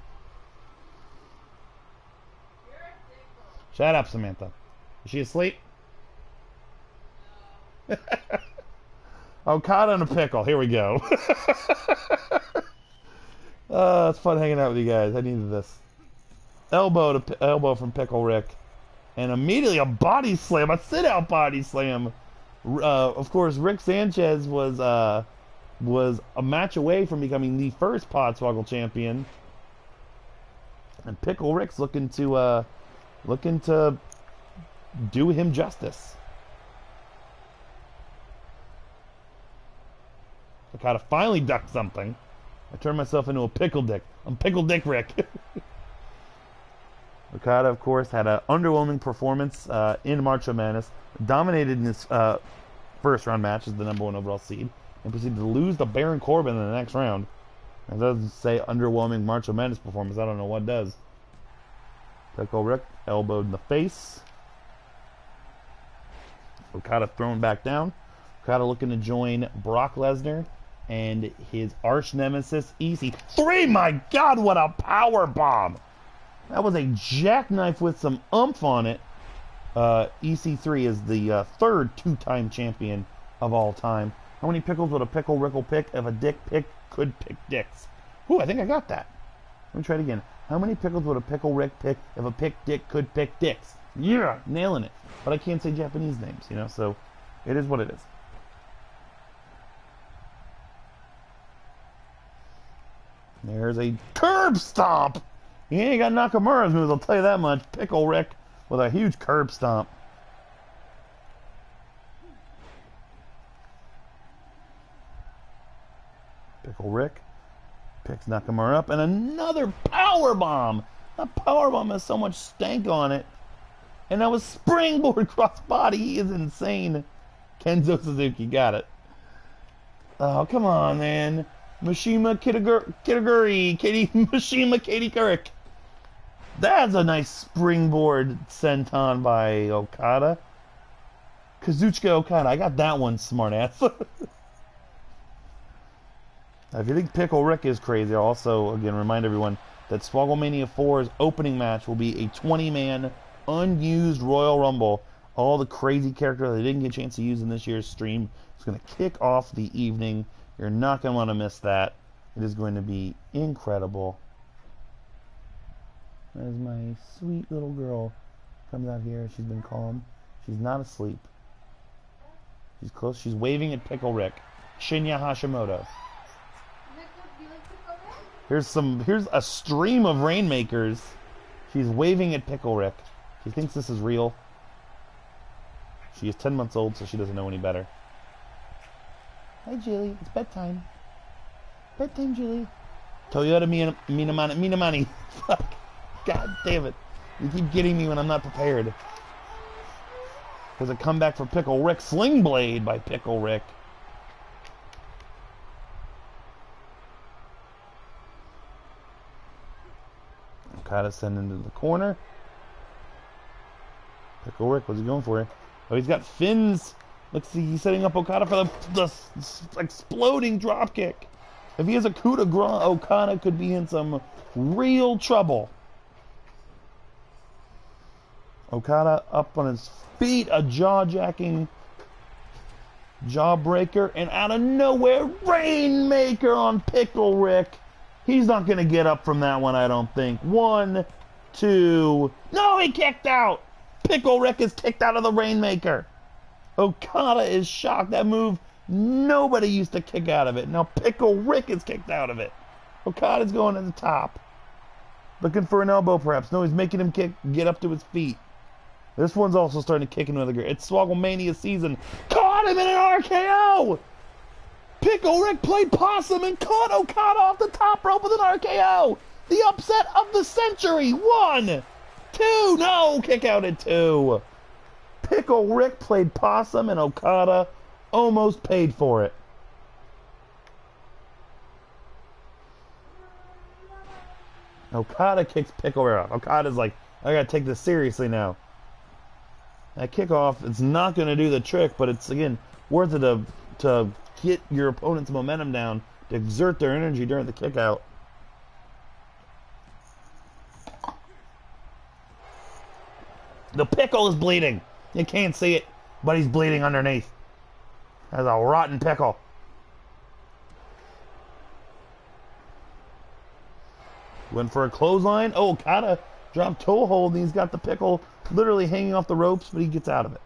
Shut up, Samantha. Is she asleep? No. Okada and a pickle. Here we go. It's fun hanging out with you guys. I needed this. Elbow from Pickle Rick. And immediately a body slam. A sit-out body slam. Of course, Rick Sanchez was was a match away from becoming the first Podswoggle champion. And Pickle Rick's looking to do him justice. Okada finally ducked something. I turned myself into a pickle dick. I'm Pickle Dick Rick. Okada, of course, had an underwhelming performance in March of Madness. Dominated in his first round match as the #1 overall seed. And proceeded to lose to Baron Corbin in the next round. It doesn't say underwhelming March of Madness performance. I don't know what does. Pickle Rick elbowed in the face. Okada thrown back down. Okada looking to join Brock Lesnar and his arch nemesis EC3. My God, what a power bomb! That was a jackknife with some oomph on it. EC3 is the third two-time champion of all time. How many pickles would a Pickle Rick will pick if a dick pick could pick dicks? Ooh, I think I got that. Let me try it again. How many pickles would a Pickle Rick pick if a pick dick could pick dicks? Yeah, nailing it. But I can't say Japanese names, you know, so it is what it is. There's a curb stomp. He ain't got Nakamura's moves, I'll tell you that much. Pickle Rick with a huge curb stomp. Pickle Rick picks Nakamura up, and another power bomb. That power bomb has so much stank on it. And that was springboard crossbody. He is insane. Kenzo Suzuki got it. Oh, come on, man. Mishima Kitaguri. Mishima Katie Couric. That's a nice springboard senton by Okada. Kazuchika Okada. I got that one, smartass. If you think Pickle Rick is crazy, I'll also, again, remind everyone that Swogglemania 4's opening match will be a 20-man unused Royal Rumble. All the crazy characters they didn't get a chance to use in this year's stream. It's going to kick off the evening. You're not going to want to miss that. It is going to be incredible. There's my sweet little girl. Comes out here. She's been calm. She's not asleep. She's close. She's waving at Pickle Rick. Shinya Hashimoto. Here's a stream of Rainmakers. She's waving at Pickle Rick. She thinks this is real. She is 10 months old, so she doesn't know any better. Hi, Julie. It's bedtime. Bedtime, Julie. Toyota Minamani. Fuck. God damn it. You keep getting me when I'm not prepared. There's a comeback for Pickle Rick. Sling Blade by Pickle Rick. Okada sent into the corner. Pickle Rick, what's he going for? Oh, he's got fins. Let's see, he's setting up Okada for the exploding dropkick. If he has a coup de grace, Okada could be in some real trouble. Okada up on his feet, a jaw-jacking jawbreaker, and out of nowhere, Rainmaker on Pickle Rick. He's not going to get up from that one, I don't think. 1, 2... No, he kicked out! Pickle Rick is kicked out of the Rainmaker. Okada is shocked. That move, nobody used to kick out of it. Now Pickle Rick is kicked out of it. Okada's going to the top. Looking for an elbow, perhaps. No, he's making him get up to his feet. This one's also starting to kick into the gear. It's Swogglemania season. Caught him in an RKO! Pickle Rick played possum and caught Okada off the top rope with an RKO! The upset of the century! 1, 2, no! Kick out at 2. Pickle Rick played possum and Okada almost paid for it. Okada kicks Pickle Rick off. Okada's like, I gotta take this seriously now. That kickoff, it's not going to do the trick, but it's, again, worth it to get your opponent's momentum down, to exert their energy during the kick out. The pickle is bleeding. You can't see it, but he's bleeding underneath. That's a rotten pickle. Went for a clothesline. Oh, Okada dropped toe hold, and he's got the pickle literally hanging off the ropes, but he gets out of it.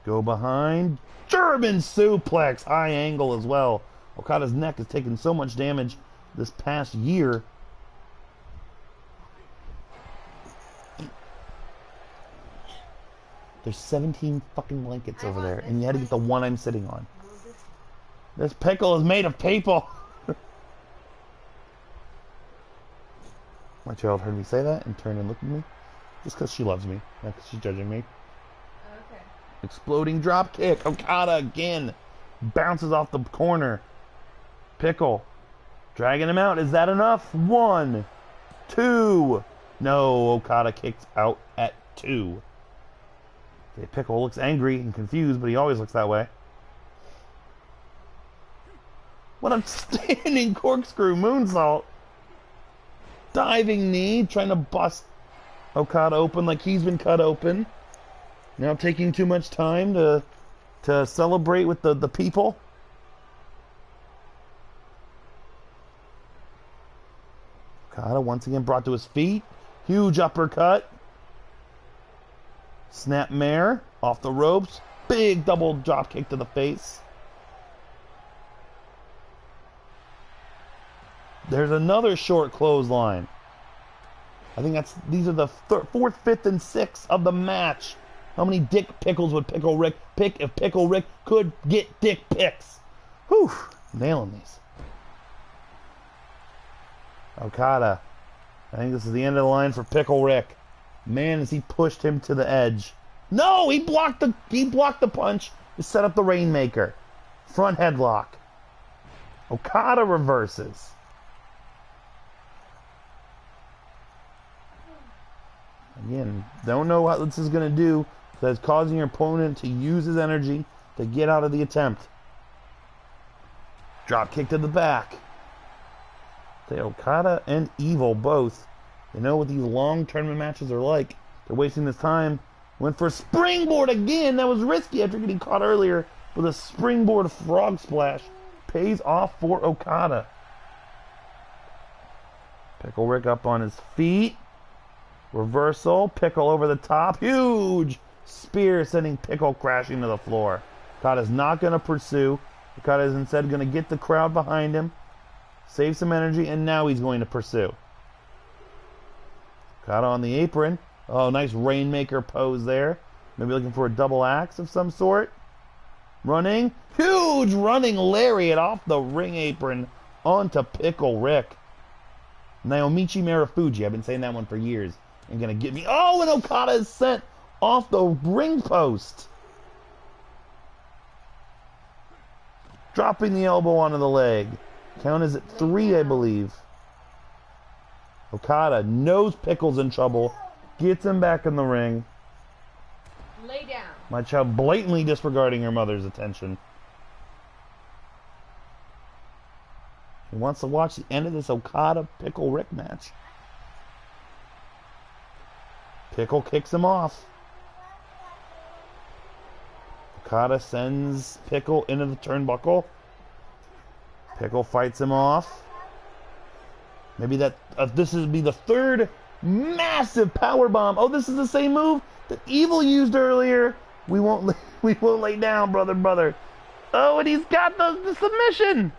Go behind. German suplex. High angle as well. Okada's neck has taken so much damage this past year. There's 17 fucking blankets over there, and you had to get the one I'm sitting on. This pickle is made of paper. My child heard me say that and turned and looked at me. Just because she loves me, not because she's judging me. Okay. Exploding drop kick. Okada again. Bounces off the corner. Pickle. Dragging him out. Is that enough? 1, 2. No, Okada kicks out at 2. Okay, Pickle looks angry and confused, but he always looks that way. What a standing corkscrew moonsault. Diving knee, trying to bust Okada open like he's been cut open. Now taking too much time to celebrate with the people. Okada once again brought to his feet. Huge uppercut. Snapmare off the ropes. Big double drop kick to the face. There's another short clothesline. I think these are the 4th, 5th, and 6th of the match. How many dick pickles would Pickle Rick pick if Pickle Rick could get dick picks? Whew, nailing these. Okada. I think this is the end of the line for Pickle Rick. Man, as he pushed him to the edge. No, he blocked the punch to set up the Rainmaker. Front headlock. Okada reverses. Again, don't know what this is going to do. That's causing your opponent to use his energy to get out of the attempt. Drop kick to the back. The Okada and Evil both. They know what these long tournament matches are like. They're wasting this time. Went for a springboard again. That was risky after getting caught earlier with a springboard frog splash. Pays off for Okada. Pickle Rick up on his feet. Reversal. Pickle over the top. Huge spear sending Pickle crashing to the floor. Okada's not going to pursue. Okada is instead going to get the crowd behind him. Save some energy, and now he's going to pursue. Okada on the apron. Oh, nice Rainmaker pose there. Maybe looking for a double axe of some sort. Running. Huge running lariat off the ring apron onto Pickle Rick. Naomichi Marufuji. I've been saying that one for years. Ain't going to get me. Oh, and Okada is sent off the ring post. Dropping the elbow onto the leg. Count is at 3, I believe. Okada knows Pickle's in trouble. Gets him back in the ring. Lay down. My child blatantly disregarding her mother's attention. He wants to watch the end of this Okada Pickle Rick match. Pickle kicks him off. Okada sends Pickle into the turnbuckle. Pickle fights him off. Maybe this would be the 3rd massive power bomb. Oh, this is the same move that Evil used earlier. We won't lay down, brother. Oh, and he's got the submission.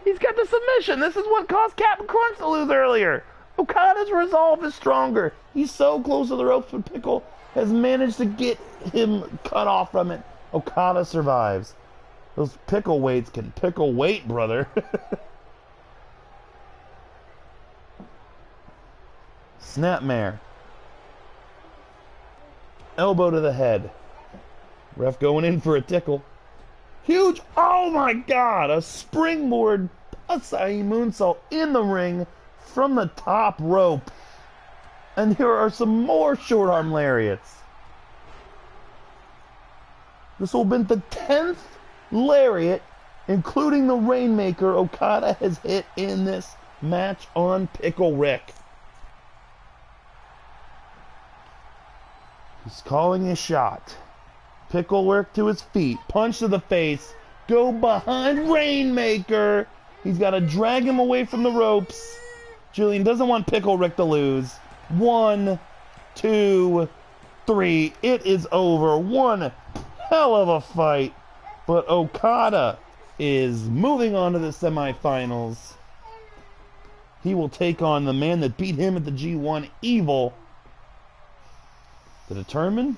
He's got the submission. This is what caused Captain Crunch to lose earlier. Okada's resolve is stronger. He's so close to the ropes, but Pickle has managed to get him cut off from it. Okada survives. Those pickle weights can pickle weight, brother. Snapmare. Elbow to the head. Ref going in for a tickle. Huge. Oh my God. A springboard Asai moonsault in the ring from the top rope. And here are some more short arm lariats. This will have been the 10th lariat, including the Rainmaker, Okada has hit in this match on Pickle Rick. He's calling a shot. Pickle Rick to his feet. Punch to the face. Go behind Rainmaker. He's got to drag him away from the ropes. Julian doesn't want Pickle Rick to lose. 1, 2, 3. It is over. 1, hell of a fight. But Okada is moving on to the semifinals. He will take on the man that beat him at the G1, Evil, to determine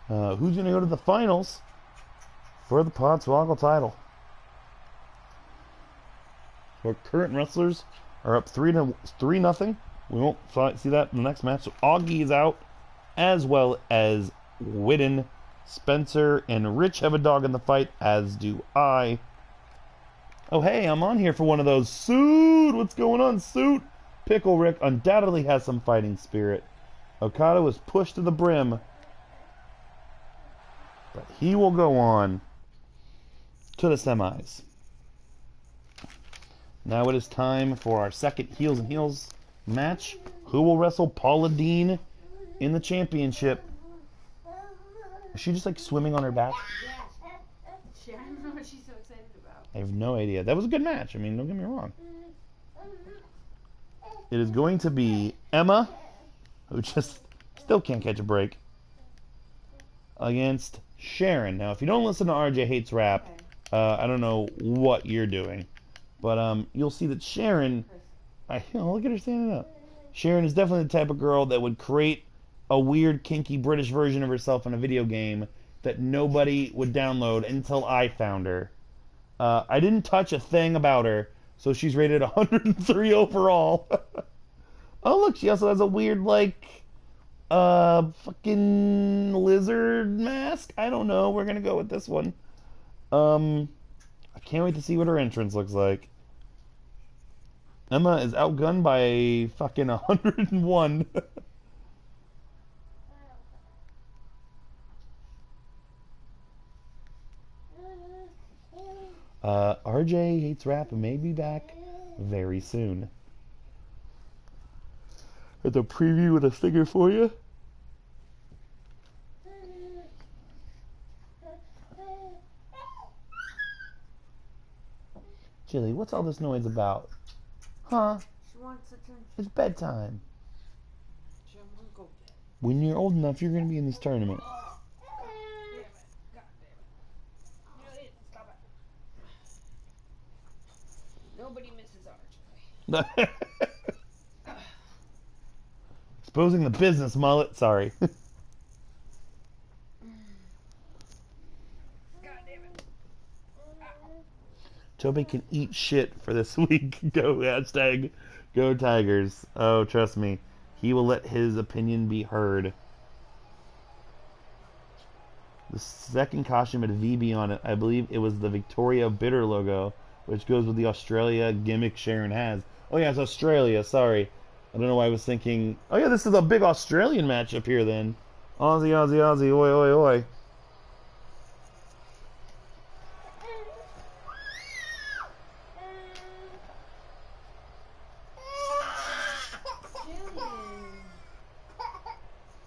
who's going to go to the finals for the Podswoggle title. Our current wrestlers are up 3-0. We won't see that in the next match. So Augie is out, as well as Whitten. Spencer and Rich have a dog in the fight, as do I. Oh, hey, I'm on here for one of those. Suit! What's going on, Suit? Pickle Rick undoubtedly has some fighting spirit. Okada was pushed to the brim, but he will go on to the semis. Now it is time for our second Heels and Heels match. Who will wrestle Paula Deen in the championship? Is she just like swimming on her back? I don't know what she's so excited about. I have no idea. That was a good match. I mean, don't get me wrong. It is going to be Emma, who just still can't catch a break, against Sharon. Now, if you don't listen to RJ Hates Rap, I don't know what you're doing. But you'll see that Sharon, look at her standing up. Sharon is definitely the type of girl that would create a weird, kinky British version of herself in a video game that nobody would download until I found her. I didn't touch a thing about her, so she's rated 103 overall. Oh, look, she also has a weird, fucking lizard mask? I don't know. We're going to go with this one. I can't wait to see what her entrance looks like. Emma is outgunned by a fucking 101. RJ Hates Rap may be back very soon. With a preview with a sticker for you. Chili, what's all this noise about? Huh? She wants attention. It's bedtime. When you're old enough, you're going to be in this tournament. Nobody misses RJ. Exposing the business, mullet. Sorry. God damn it. Toby can eat shit for this week. Go, hashtag go Tigers. Oh, trust me. He will let his opinion be heard. The second costume had VB on it. I believe it was the Victoria Bitter logo, which goes with the Australia gimmick Sharon has. Oh yeah, it's Australia, sorry. I don't know why I was thinking... Oh yeah, this is a big Australian match up here then. Aussie, Aussie, Aussie, oi, oi, oi.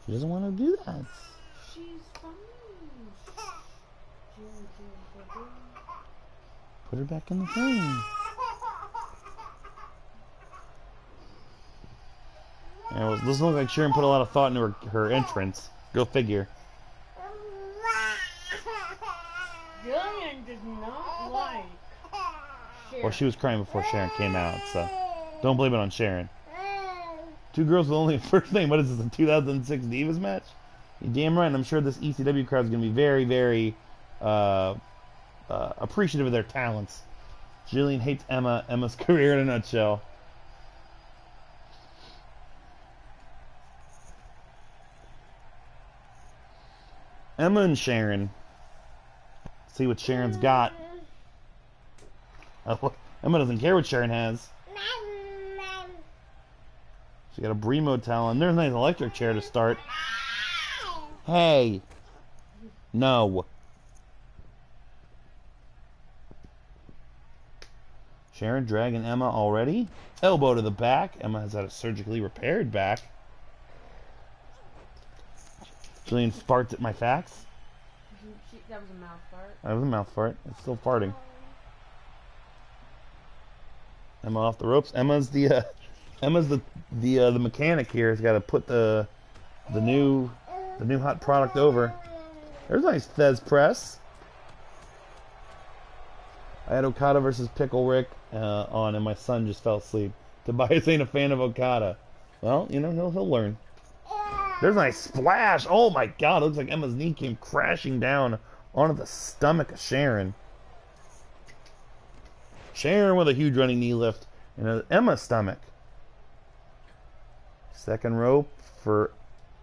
She doesn't want to do that. She's fine. Put her back in the thing. Yeah, well, doesn't look like Sharon put a lot of thought into her entrance. Go figure. Jillian does not like Sharon. Well, she was crying before Sharon came out, so don't blame it on Sharon. Two girls with only a first name. What is this, a 2006 Divas match? You're damn right. I'm sure this ECW crowd is going to be very, very appreciative of their talents. Jillian hates Emma. Emma's career in a nutshell. Emma and Sharon. See what Sharon's got. Oh, Emma doesn't care what Sharon has. She got a Bremo towel, and there's a nice electric chair to start. Hey. No. Sharon dragging Emma already. Elbow to the back. Emma has had a surgically repaired back. Jillian farts at my facts. That was a mouth fart. That was a mouth fart. It's still farting. Emma off the ropes. Emma's the mechanic here. Has got to put the new hot product over. There's a nice Thez press. I had Okada versus Pickle Rick on, and my son just fell asleep. Tobias ain't a fan of Okada. Well, you know, he'll learn. There's a nice splash. Oh my god, it looks like Emma's knee came crashing down onto the stomach of Sharon. Sharon with a huge running knee lift in Emma's stomach. Second rope for,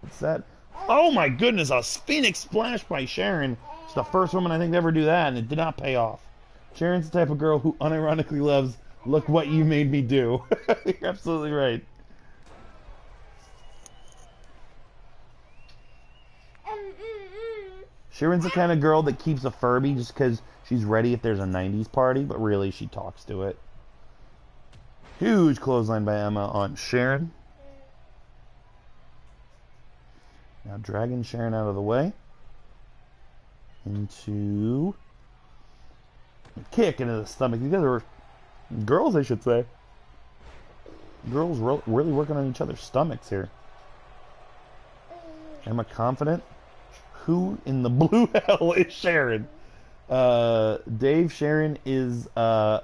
what's that? Oh my goodness, a Phoenix splash by Sharon. She's the first woman I think to ever do that, and it did not pay off. Sharon's the type of girl who unironically loves, look what you made me do. You're absolutely right. Sharon's the kind of girl that keeps a Furby just because she's ready if there's a 90s party, but really she talks to it. Huge clothesline by Emma on Sharon. Now dragging Sharon out of the way. Into a kick into the stomach. These guys are girls, I should say. Girls really working on each other's stomachs here. Emma confident. Who in the blue hell is Sharon? Dave, Sharon is the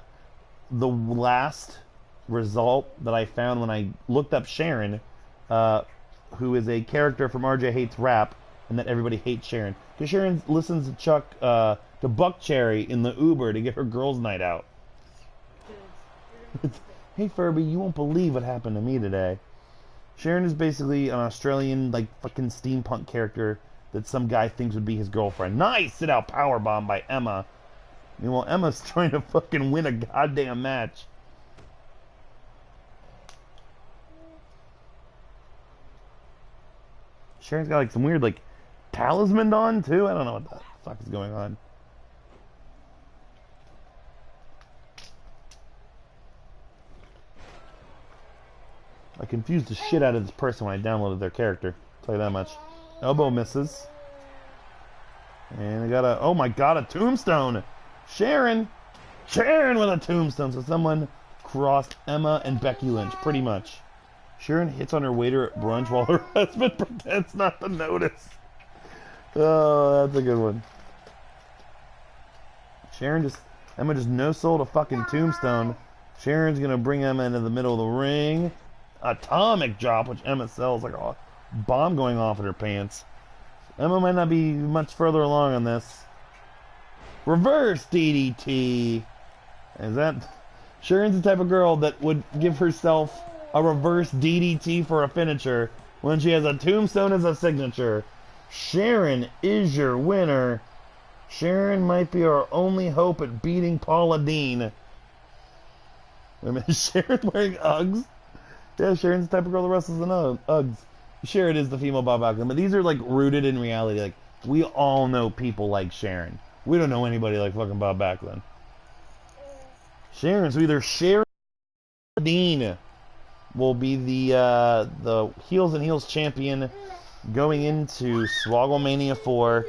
last result that I found when I looked up Sharon, who is a character from RJ Hates Rap, and that everybody hates Sharon. Because Sharon listens to Buck Cherry in the Uber to get her girls' night out. Hey Furby, you won't believe what happened to me today. Sharon is basically an Australian, like, fucking steampunk character that some guy thinks would be his girlfriend. Nice sit-out powerbomb by Emma. Meanwhile, Emma's trying to fucking win a goddamn match. Sharon's got, like, some weird, like, talisman on, too? I don't know what the fuck is going on. I confused the shit out of this person when I downloaded their character. I'll tell you that much. Elbow misses. And I got a, oh my god, a tombstone. Sharon with a tombstone. So someone crossed Emma and Becky Lynch, pretty much. Sharon hits on her waiter at brunch while her husband pretends not to notice. Oh, that's a good one. Emma just no-sold a fucking tombstone. Sharon's gonna bring Emma into the middle of the ring. Atomic drop, which Emma sells like a bomb going off in her pants. Emma might not be much further along on this. Reverse DDT. Is that... Sharon's the type of girl that would give herself a reverse DDT for a finisher when she has a tombstone as a signature. Sharon is your winner. Sharon might be our only hope at beating Paula Dean. Wait a minute, Sharon's wearing Uggs? Yeah, Sharon's the type of girl that wrestles in Uggs. Sharon is the female Bob Backlund, but these are like rooted in reality. Like, we all know people like Sharon. We don't know anybody like fucking Bob Backlund. Sharon, so either Sharon or Dean will be the Heels and Heels champion going into Swoggle Mania 4.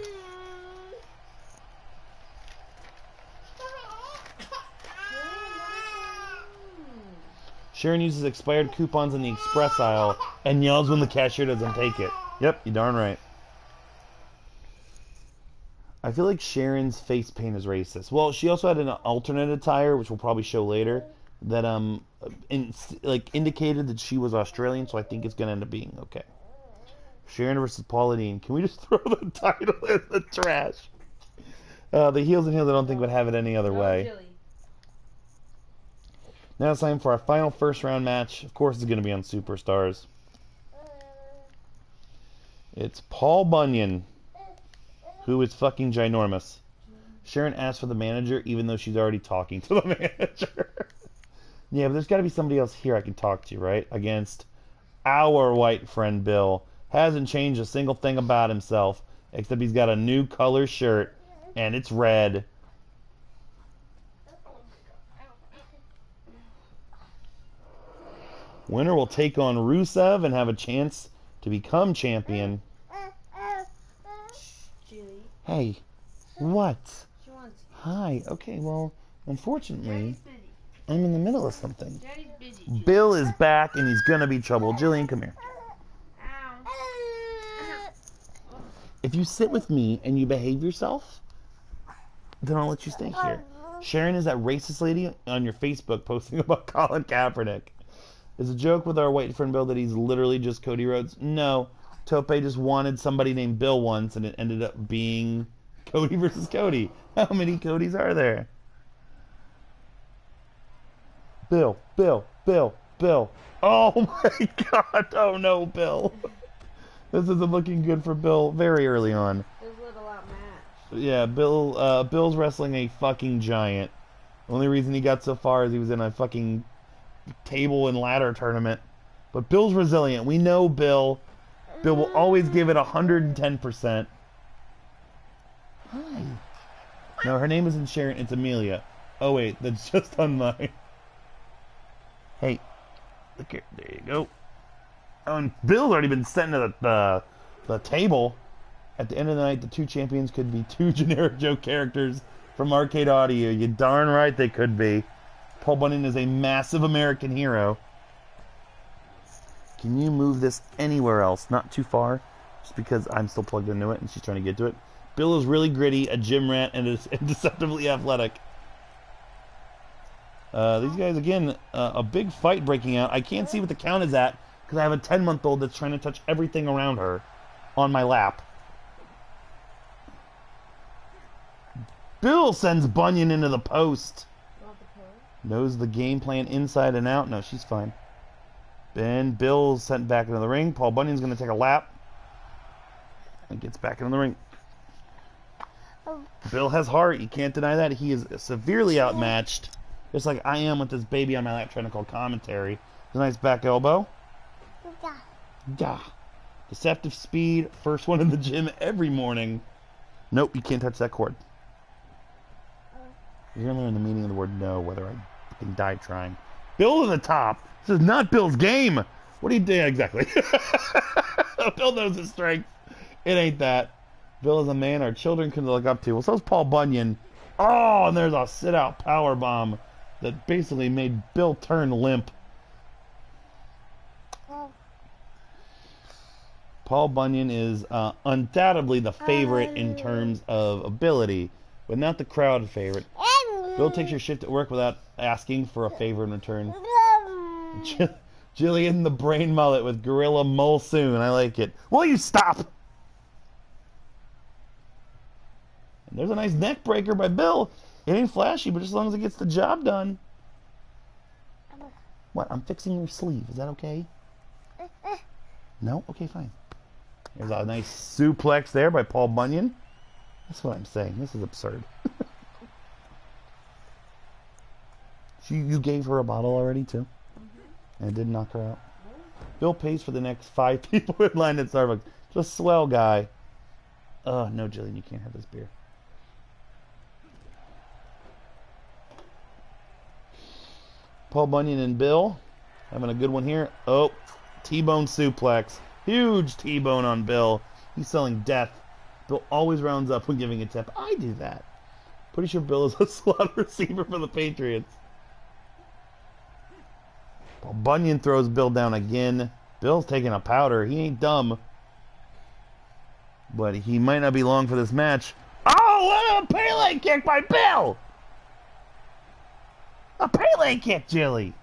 Sharon uses expired coupons in the express aisle and yells when the cashier doesn't take it. Yep, you darn right. I feel like Sharon's face paint is racist. Well, she also had an alternate attire, which we'll probably show later, that indicated that she was Australian, so I think it's gonna end up being okay. Sharon versus Paula Dean. Can we just throw the title in the trash? The Heels and Heels, I don't think would have it any other way. Really. Now it's time for our final first round match. Of course, it's going to be on Superstars. It's Paul Bunyan, who is fucking ginormous. Sharon asks for the manager, even though she's already talking to the manager. Yeah, but there's got to be somebody else here I can talk to, right? Against our white friend Bill. Hasn't changed a single thing about himself, except he's got a new color shirt, and it's red. Winner will take on Rusev and have a chance to become champion. Julie. Hey, what? She wants you. Hi. Okay, well, unfortunately, Daddy's busy. I'm in the middle of something. Daddy's busy. Julie. Bill is back, and he's gonna be trouble. Jillian, come here. Ow. If you sit with me and you behave yourself, then I'll let you stay here. Sharon is that racist lady on your Facebook posting about Colin Kaepernick. Is a joke with our white friend Bill that he's literally just Cody Rhodes? No. Tope just wanted somebody named Bill once, and it ended up being Cody versus Cody. How many Codys are there? Bill, Bill, Bill, Bill. Oh my God. Oh no, Bill. This isn't looking good for Bill very early on. This little outmatched. Yeah, Bill's wrestling a fucking giant. The only reason he got so far is he was in a fucking table and ladder tournament. But Bill's resilient. We know Bill. Bill will always give it 110%. Hi. No, her name isn't Sharon, it's Amelia. Oh wait, that's just on mine. Hey, look here. There you go. Oh, and Bill's already been sent to the table. At the end of the night, the two champions could be two generic joke characters from Arcade Audio. You darn right they could be. Paul Bunyan is a massive American hero. Can you move this anywhere else? Not too far, just because I'm still plugged into it and she's trying to get to it. Bill is really gritty, a gym rat, and is deceptively athletic. These guys, again, a big fight breaking out. I can't see what the count is at, because I have a 10-month-old that's trying to touch everything around her on my lap. Bill sends Bunyan into the post. Knows the game plan inside and out. No, she's fine. Then Bill's sent back into the ring. Paul Bunyan's going to take a lap. And gets back into the ring. Bill has heart. You can't deny that. He is severely outmatched. Just like I am with this baby on my lap trying to call commentary. A nice back elbow. Gah. Deceptive speed. First one in the gym every morning. Nope, you can't touch that cord. You're going to learn the meaning of the word no, whether I fucking die trying. Bill to the top. This is not Bill's game. What do you do? Exactly. Bill knows his strength. It ain't that. Bill is a man our children can look up to. Well, so's Paul Bunyan. Oh, and there's a sit-out power bomb that basically made Bill turn limp. Paul Bunyan is undoubtedly the favorite in terms of ability, but not the crowd favorite. Bill takes your shift at work without asking for a favor in return. Jillian the brain mullet with gorilla Mulsoon. I like it. Will you stop? And there's a nice neck breaker by Bill. It ain't flashy, but as long as it gets the job done. What? I'm fixing your sleeve. Is that okay? No? Okay, fine. There's a nice suplex there by Paul Bunyan. That's what I'm saying. This is absurd. You gave her a bottle already, too? And it didn't knock her out? Bill pays for the next 5 people in line at Starbucks. Just swell guy. Oh, no, Jillian, you can't have this beer. Paul Bunyan and Bill having a good one here. Oh, T-bone suplex. Huge T-bone on Bill. He's selling death. Bill always rounds up when giving a tip. I do that. Pretty sure Bill is a slot receiver for the Patriots. Paul Bunyan throws Bill down again. Bill's taking a powder. He ain't dumb. But he might not be long for this match. Oh, what a Pele kick by Bill! A Pele kick, Jilly!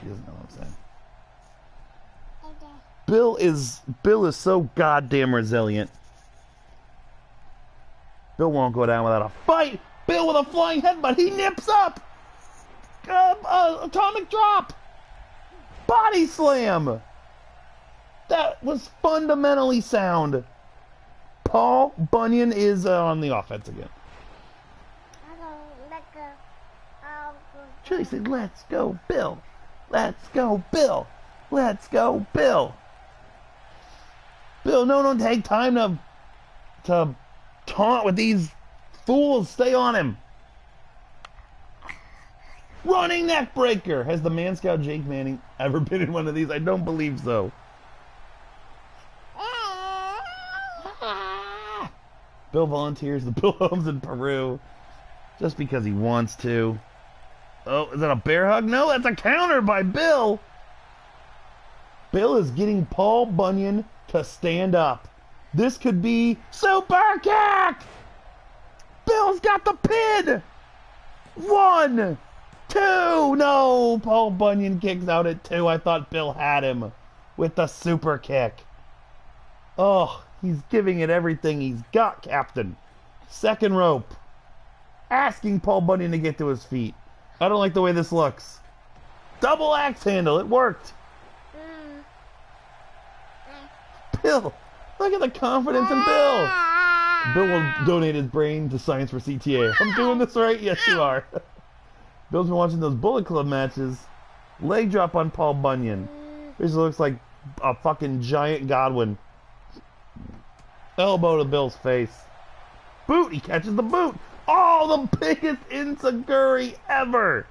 She doesn't know what I'm saying. Bill is so goddamn resilient. Bill won't go down without a fight. Bill with a flying headbutt. He nips up. Atomic drop. Body slam. That was fundamentally sound. Paul Bunyan is on the offense again. Chili said, "Let's go, Bill. Let's go, Bill. Let's go, Bill." Bill, no, don't take time to taunt with these fools. Stay on him. Running neck breaker. Has the Man Scout Jake Manning ever been in one of these? I don't believe so. Bill volunteers the Bill Holmes in Peru just because he wants to. Oh, is that a bear hug? No, that's a counter by Bill. Bill is getting Paul Bunyan to stand up. This could be super kick! Bill's got the pin! 1, 2, no! Paul Bunyan kicks out at 2. I thought Bill had him with the super kick. Oh, he's giving it everything he's got, Captain. Second rope. Asking Paul Bunyan to get to his feet. I don't like the way this looks. Double axe handle. It worked. Bill. Look at the confidence in Bill. Bill will donate his brain to Science for CTA. I'm doing this right? Yes, you are. Bill's been watching those Bullet Club matches. Leg drop on Paul Bunyan. This looks like a fucking giant Godwin. Elbow to Bill's face. Boot. He catches the boot. Oh, the biggest enziguri ever.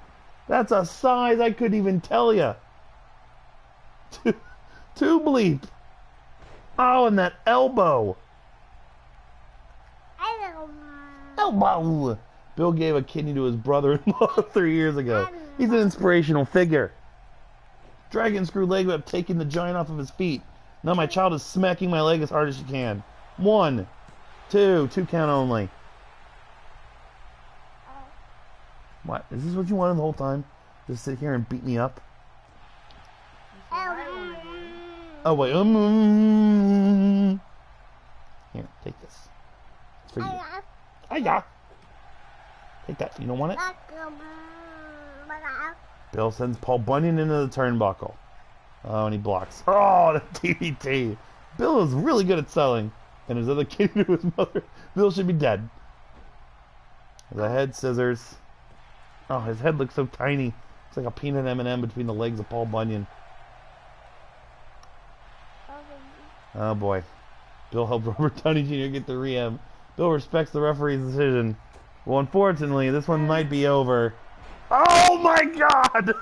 That's a size I couldn't even tell you. Two bleep. Oh, and that elbow. Elbow. Bill gave a kidney to his brother-in-law 3 years ago. He's an inspirational figure. Dragon screw leg whip, taking the giant off of his feet. Now my child is smacking my leg as hard as she can. 1, 2 count only. What? Is this what you wanted the whole time? Just sit here and beat me up? Oh, wait. Here, take this. It's for you. Hiya. Take that. You don't want it? Bill sends Paul Bunyan into the turnbuckle. Oh, and he blocks. Oh, the DDT. Bill is really good at selling. And his other kid to his mother. Bill should be dead. The head scissors. Oh, his head looks so tiny. It's like a peanut M&M between the legs of Paul Bunyan. Oh, boy. Bill helped Robert Downey Jr. get the re-em. Bill respects the referee's decision. Well, unfortunately, this one might be over. Oh, my God!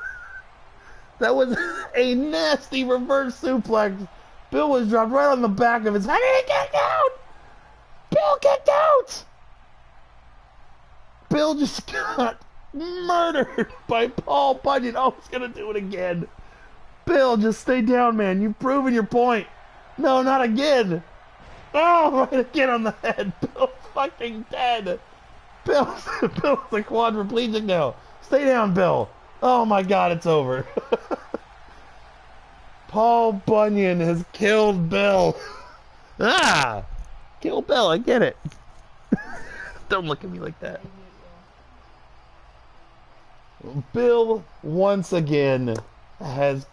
That was a nasty reverse suplex. Bill was dropped right on the back of his head. He kicked out! Bill kicked out! Bill just got murdered by Paul Bunyan. Oh, he's gonna do it again. Bill, just stay down, man. You've proven your point. No, not again. Oh, right again on the head. Bill's fucking dead. Bill's a quadriplegic now. Stay down, Bill. Oh my God, it's over. Paul Bunyan has killed Bill. Ah! Kill Bill, I get it. Don't look at me like that. Bill, once again, has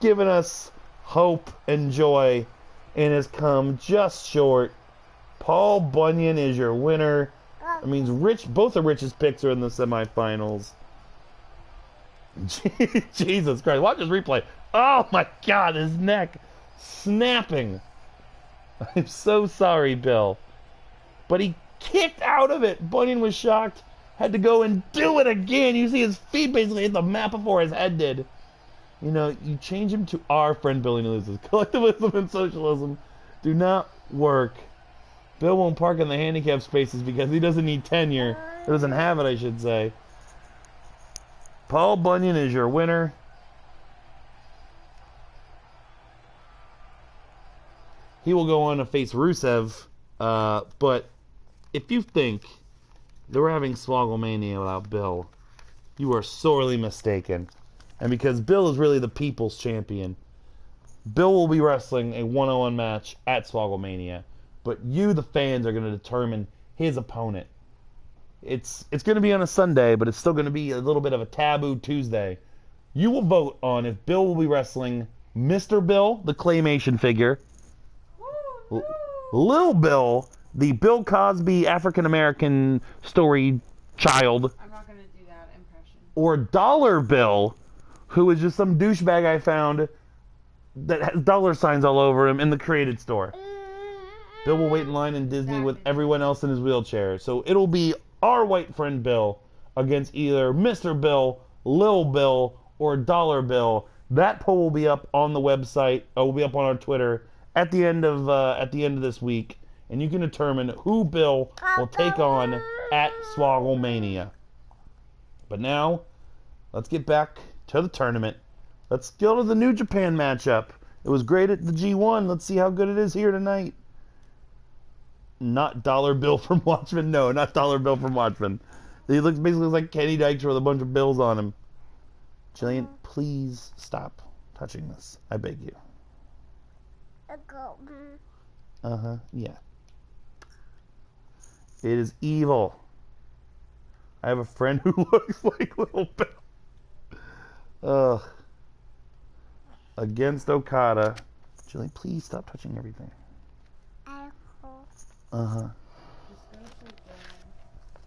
given us hope and joy and has come just short. Paul Bunyan is your winner. That means both of Rich's picks are in the semifinals. Jesus Christ, watch this replay. Oh my God, his neck snapping. I'm so sorry, Bill. But he kicked out of it. Bunyan was shocked. Had to go and do it again. You see his feet basically hit the mat before his head did. You know, you change him to our friend Billy Loses. Collectivism and socialism do not work. Bill won't park in the handicap spaces because he doesn't need tenure. He doesn't have it, I should say. Paul Bunyan is your winner. He will go on to face Rusev. But if you think that we're having Swogglemania without Bill, you are sorely mistaken. And because Bill is really the people's champion, Bill will be wrestling a one-on-one match at Swogglemania. But you, the fans, are going to determine his opponent. It's going to be on a Sunday, but it's still going to be a little bit of a taboo Tuesday. You will vote on if Bill will be wrestling Mr. Bill, the claymation figure, Lil Bill, the Bill Cosby African-American story child, I'm not going to do that impression, or Dollar Bill, who is just some douchebag I found that has dollar signs all over him in the created store. Bill will wait in line in Disney with everyone else in his wheelchair. So it'll be our white friend Bill against either Mr. Bill, Lil Bill, or Dollar Bill. That poll will be up on the website. It will be up on our Twitter at the end of this week, and you can determine who Bill will take on at Swogglemania. But now, let's get back to the tournament. Let's go to the New Japan matchup. It was great at the G1. Let's see how good it is here tonight. not Dollar Bill from Watchmen. No, not Dollar Bill from Watchmen. He basically looks like Kenny Dykes with a bunch of bills on him. Jillian, please stop touching this. I beg you. Yeah. It is evil. I have a friend who looks like Little Bill. Ugh. Against Okada. Jillian, please stop touching everything.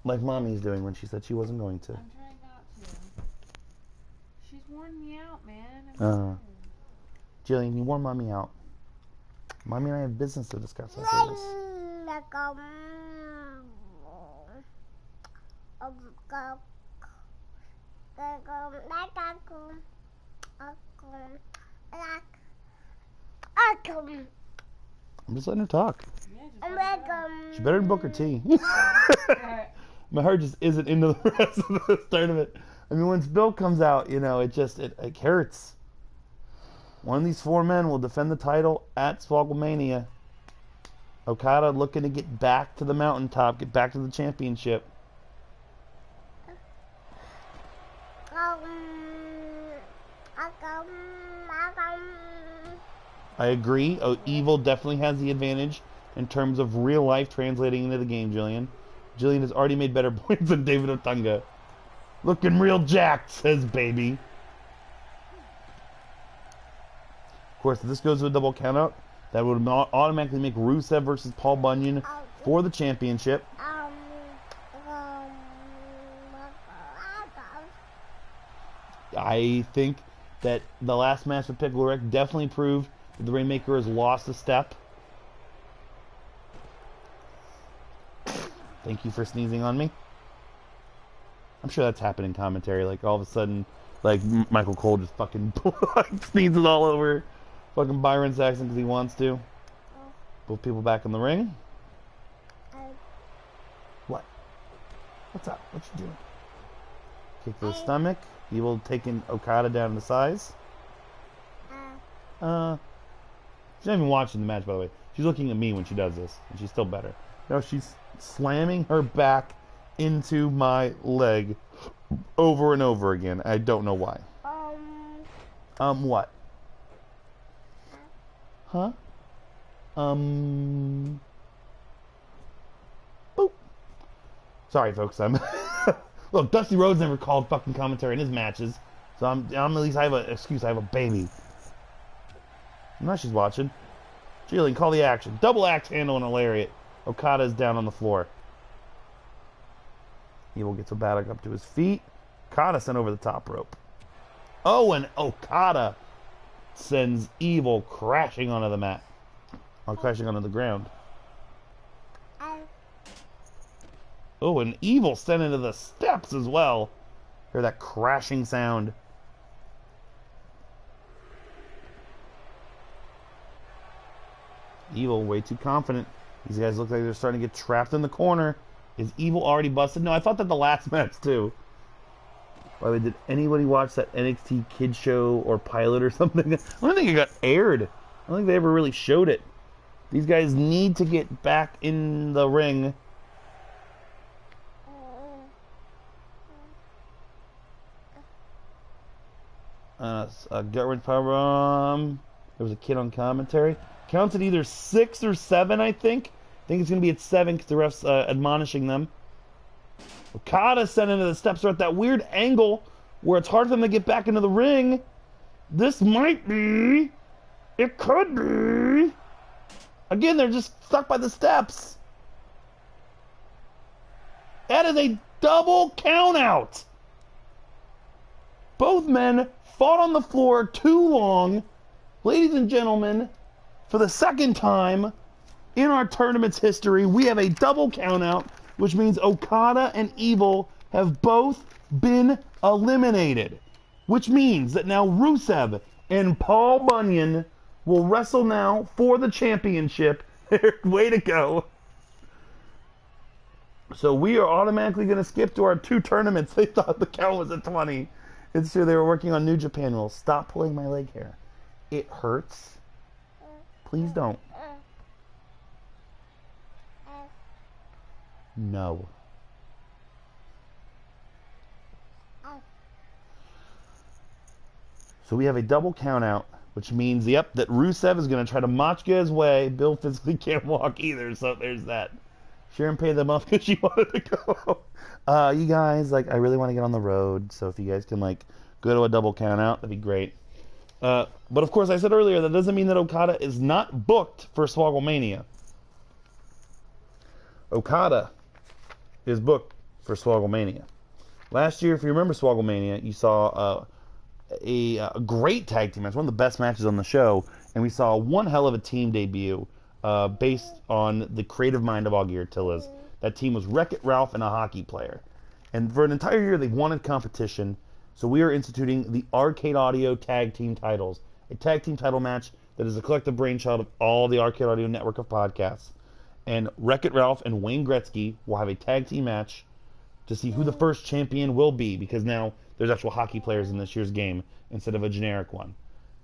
Like Mommy's doing when she said she wasn't going to. I'm trying not to. She's worn me out, man. Jillian, you wore Mommy out. Mommy and I have business to discuss after this. I'm just letting her talk. She better than Booker T. My heart just isn't into the rest of this tournament. I mean, once Bill comes out, you know, it hurts. One of these four men will defend the title at Swogglemania. Okada looking to get back to the mountaintop, get back to the championship. I agree. Evil definitely has the advantage in terms of real life translating into the game, Jillian. Jillian has already made better points than David Otunga. Looking real jacked, says Baby. Of course, if this goes to a double countout, that would automatically make Rusev versus Paul Bunyan for the championship. I think that the last match with Piccolo Rick definitely proved that the Rainmaker has lost a step. Thank you for sneezing on me. I'm sure that's happened in commentary. Like, all of a sudden, like, Michael Cole just fucking sneezes all over fucking Byron Saxton because he wants to. Both people back in the ring. What? What's up? What you doing? Kick to the stomach. Evil taking Okada down to size. She's not even watching the match, by the way. She's looking at me when she does this, and she's still better. No, she's slamming her back into my leg over and over again. I don't know why. What? Huh? Boop. Sorry, folks. Look, Dusty Rhodes never called fucking commentary in his matches, so I'm at least I have an excuse. I have a baby. Now she's watching. Jillian, call the action. Double axe handle and a lariat. Okada is down on the floor. Evil gets back up to his feet. Okada sent over the top rope. Oh, and Okada sends Evil crashing onto the mat. Or crashing onto the ground. Oh, and Evil sent into the steps as well. Hear that crashing sound. Evil, way too confident. These guys look like they're starting to get trapped in the corner. Is Evil already busted? No, I thought that the last match too. By the way, did anybody watch that NXT Kid Show or pilot or something? I don't think it got aired. I don't think they ever really showed it. These guys need to get back in the ring. Gut-wrench powerbomb. There was a kid on commentary. Counts at either 6 or 7, I think. I think it's going to be at 7 because the ref's admonishing them. Okada sent into the steps. They're at that weird angle where it's hard for them to get back into the ring. This might be. It could be. Again, they're just stuck by the steps. That is a double count out. Both men fought on the floor too long. Ladies and gentlemen, for the second time in our tournament's history, we have a double count out, which means Okada and Evil have both been eliminated. Which means that now Rusev and Paul Bunyan will wrestle now for the championship. Way to go. So we are automatically going to skip to our 2 tournaments. They thought the count was at 20. It's true, they were working on New Japan rules. Stop pulling my leg hair. It hurts. Please don't. No. So we have a double count out, which means, yep, that Rusev is going to try to Machka his way. Bill physically can't walk either, so there's that. Sharon paid them off because she wanted to go. You guys, like, I really want to get on the road, so if you guys can, like, go to a double count out, that'd be great. But of course, I said earlier, that doesn't mean that Okada is not booked for Swogglemania. Okada is booked for Swogglemania. Last year, if you remember Swogglemania, you saw a great tag team match, one of the best matches on the show, and we saw one hell of a team debut based on the creative mind of Augie Artillas. That team was Wreck-It Ralph and a hockey player. And for an entire year, they wanted competition, so we are instituting the Arcade Audio Tag Team titles, a tag team title match that is a collective brainchild of all the Arcade Audio network of podcasts. And Wreck-It Ralph and Wayne Gretzky will have a tag team match to see who the first champion will be, because now there's actual hockey players in this year's game instead of a generic one.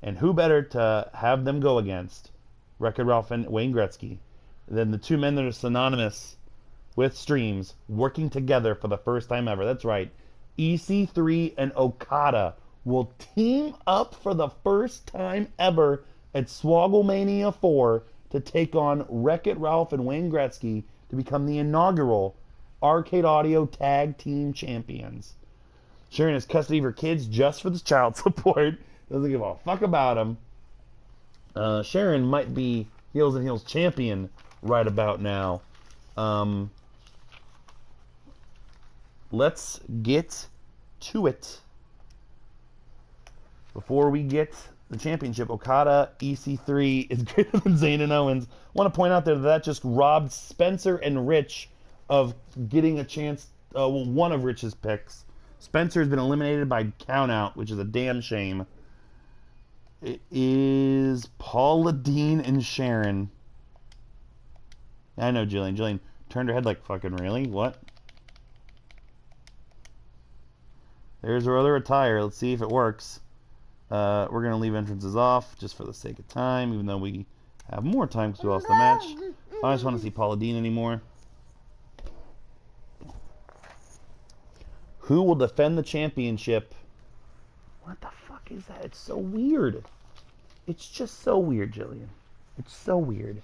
And who better to have them go against, Wreck-It Ralph and Wayne Gretzky, than the two men that are synonymous with streams working together for the first time ever. That's right. EC3 and Okada will team up for the first time ever at Swogglemania 4 to take on Wreck-It Ralph and Wayne Gretzky to become the inaugural Arcade Audio Tag Team Champions. Sharon has custody of her kids just for the child support. Doesn't give a fuck about them. Sharon might be Heels and Heels champion right about now. Let's get to it. Before we get the championship, Okada EC3 is greater than Zayn and Owens. I want to point out there that just robbed Spencer and Rich of getting a chance, one of Rich's picks. Spencer has been eliminated by countout, which is a damn shame. It is Paula Dean and Sharon. I know Jillian. Jillian turned her head like, fucking really? What? There's her other attire. Let's see if it works. We're going to leave entrances off just for the sake of time, even though we have more time because we lost the match. I just want to see Paula Dean anymore. Who will defend the championship? What the fuck is that? It's so weird. It's just so weird, Jillian. It's so weird.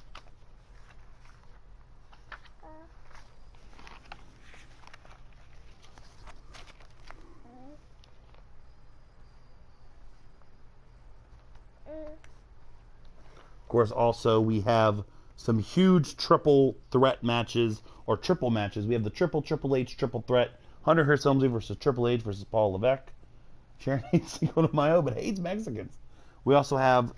Of course, also, we have some huge triple threat matches, or triple matches. We have the Triple H triple threat. Hunter Hearst Helmsley versus Triple H versus Paul Levesque. Sharon hates Cinco de Mayo, but hates Mexicans. We also have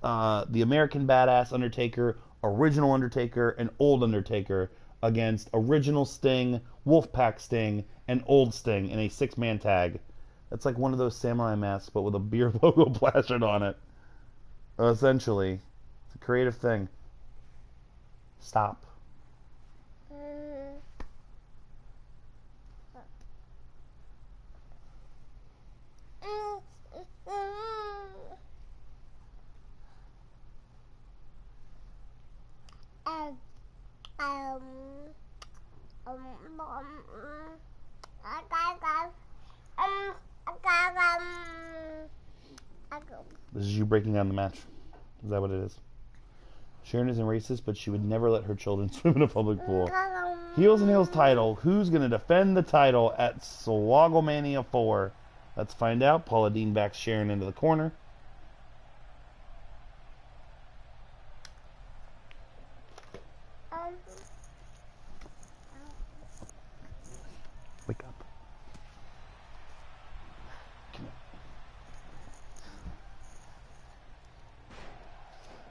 the American Badass Undertaker, Original Undertaker, and Old Undertaker against Original Sting, Wolfpack Sting, and Old Sting in a 6-man tag. That's like one of those samurai masks, but with a beer logo plastered on it. Essentially. It's a creative thing. Stop. This is you breaking down the match. Is that what it is? Sharon isn't racist, but she would never let her children swim in a public pool. Heels and Heels title. Who's going to defend the title at Swogglemania 4? Let's find out. Paula Dean backs Sharon into the corner. Wake up. Come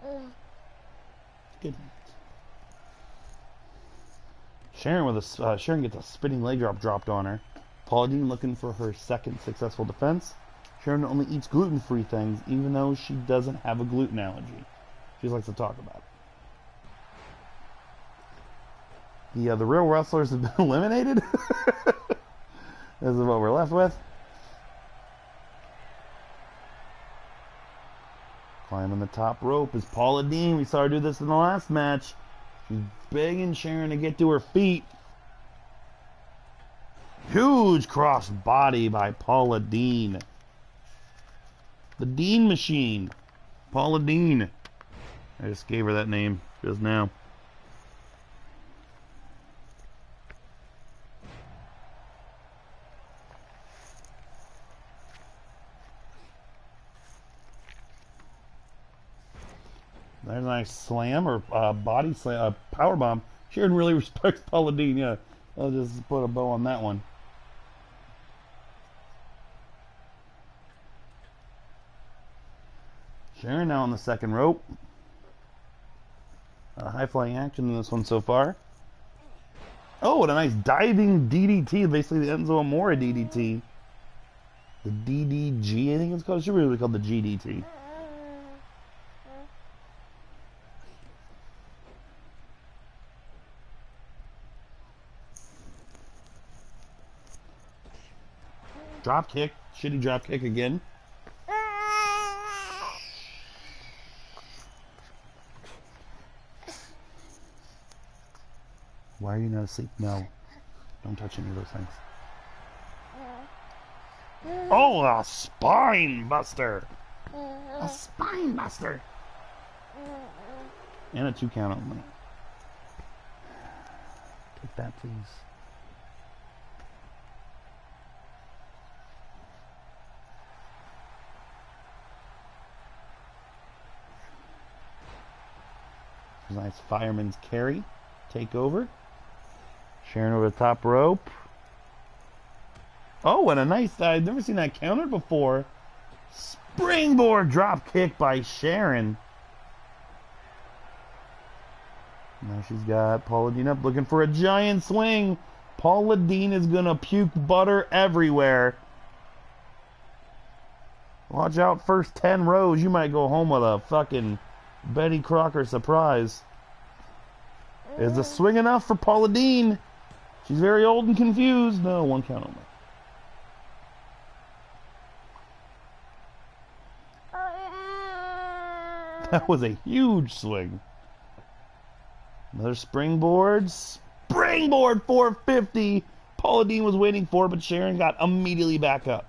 here. Good. Sharon gets a spinning leg drop dropped on her. Paula Dean looking for her second successful defense. Sharon only eats gluten-free things, even though she doesn't have a gluten allergy. She likes to talk about it. The real wrestlers have been eliminated. This is what we're left with. Climbing the top rope is Paula Dean. We saw her do this in the last match. She's begging Sharon to get to her feet. Huge cross body by Paula Dean. The Dean Machine. Paula Dean. I just gave her that name just now. There's a nice slam or body slam, power bomb. Sharon really respects Paula Dean. Yeah, I'll just put a bow on that one. Sharon now on the second rope. High flying action in this one so far. Oh, and a nice diving DDT, basically the Enzo Amore DDT. The DDG, I think it's called. It should really be called the GDT. Drop kick, shitty drop kick again. Why are you not asleep? No. Don't touch any of those things. Oh, a spine buster. A spine buster. And a 2 count only. Take that, please. Nice fireman's carry. Take over. Sharon over the top rope. Oh, and a nice, I've never seen that countered before. Springboard drop kick by Sharon. Now she's got Paula Dean up looking for a giant swing. Paula Dean is going to puke butter everywhere. Watch out, first 10 rows, you might go home with a fucking Betty Crocker surprise. Is the swing enough for Paula Dean? She's very old and confused. No, 1 count only. That was a huge swing. Another springboard. Springboard 450. Paula Dean was waiting for it, but Sharon got immediately back up.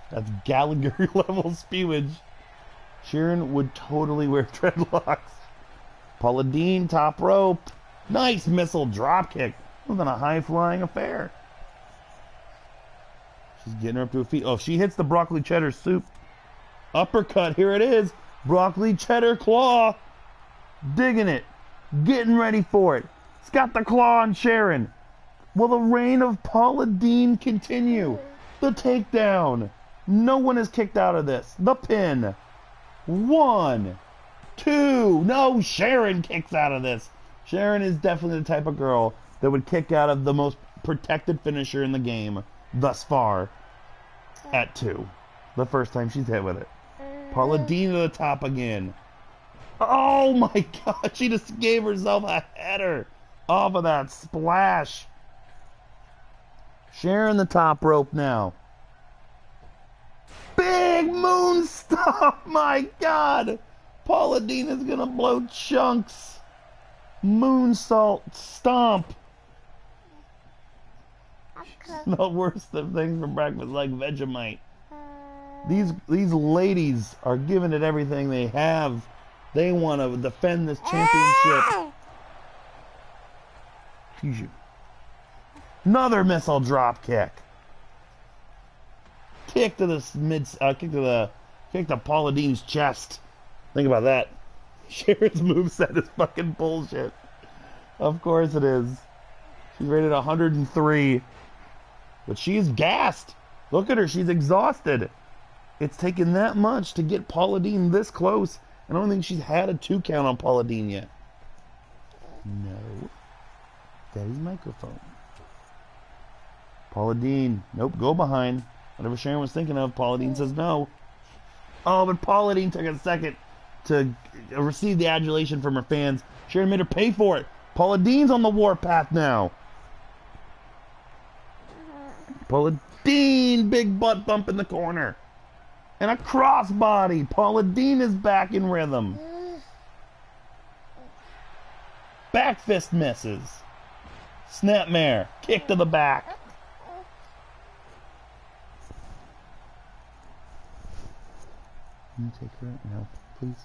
That's Gallagher level spewage. Sharon would totally wear dreadlocks. Paula Dean, top rope. Nice missile drop kick. It wasn't a high-flying affair. She's getting her up to her feet. Oh, she hits the broccoli cheddar soup. Uppercut, here it is. Broccoli cheddar claw. Digging it. Getting ready for it. It's got the claw on Sharon. Will the reign of Paula Dean continue? The takedown. No one is kicked out of this. The pin. 1, 2. No, Sharon kicks out of this. Sharon is definitely the type of girl that would kick out of the most protected finisher in the game thus far at 2. The first time she's hit with it. Paula Dean to the top again. Oh my god, she just gave herself a header off of that splash. Sharon the top rope now. Big moon stomp, my god. Paula Dean is gonna blow chunks. Moonsault stomp. Smell worse than things for breakfast like Vegemite. These ladies are giving it everything they have. They want to defend this championship. Excuse you. Another missile drop kick. Kick to the kick to Paula Dean's chest. Think about that. Sharon's moveset is fucking bullshit. Of course it is. She's rated 103. But she's gassed. Look at her, she's exhausted. It's taken that much to get Paula Dean this close. I don't think she's had a 2 count on Paula Dean yet. No. Daddy's microphone. Paula Dean. Nope, go behind. Whatever Sharon was thinking of, Paula Dean says no. Oh, but Paula Dean took a second to receive the adulation from her fans. Sharon made her pay for it. Paula Dean's on the warpath now. Paula Dean, big butt bump in the corner. And a crossbody. Paula Dean is back in rhythm. Back fist misses. Snapmare. Kick to the back. Can you take her and help, please?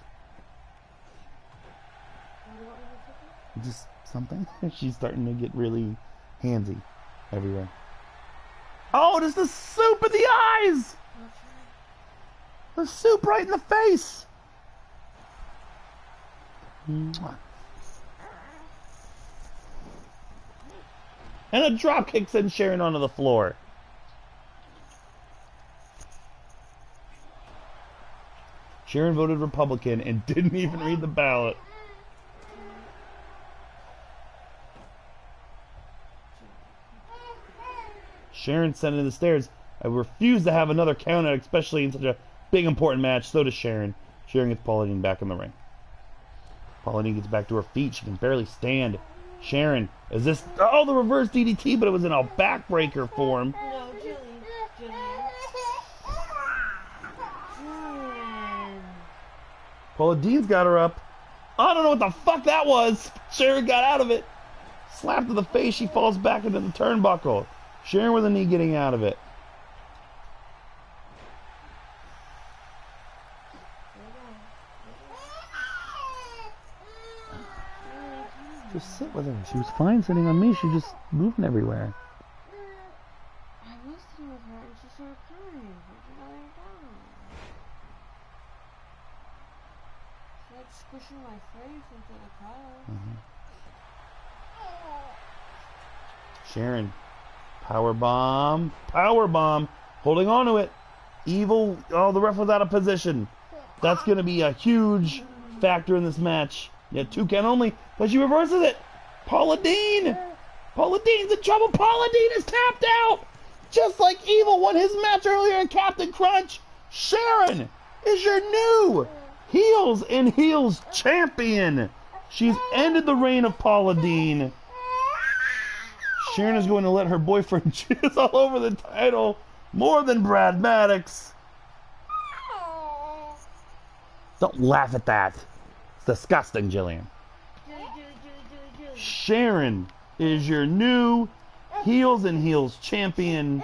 Just something. She's starting to get really handsy everywhere. Oh, there's the soup in the eyes! The soup right in the face! Mwah. And a drop kick sends Sharon onto the floor. Sharon voted Republican and didn't even read the ballot. Sharon sent in the stairs. I refuse to have another count out, especially in such a big important match. So does Sharon. Sharon gets Pauline back in the ring. Pauline gets back to her feet. She can barely stand. Sharon, is this... Oh, the reverse DDT, but it was in a backbreaker form. No, Jillian. Pauline's got her up. I don't know what the fuck that was. Sharon got out of it. Slap to the face. She falls back into the turnbuckle. Sharon with a knee getting out of it. Just sit with her. She was fine sitting on me. She's just moving everywhere. I was sitting with her and she started crying. What did I lay down? She like squishing my face into the car. Sharon. Power bomb. Power bomb. Holding on to it. Evil. Oh, the ref was out of position. That's going to be a huge factor in this match. Yeah, 2 count only, but she reverses it. Paula Dean. Paula Dean's in trouble. Paula Dean is tapped out. Just like Evil won his match earlier in Captain Crunch. Sharon is your new Heels and Heels champion. She's ended the reign of Paula Dean. Sharon is going to let her boyfriend jizz all over the title more than Brad Maddox. Don't laugh at that. It's disgusting, Jillian. Sharon is your new Heels and Heels champion.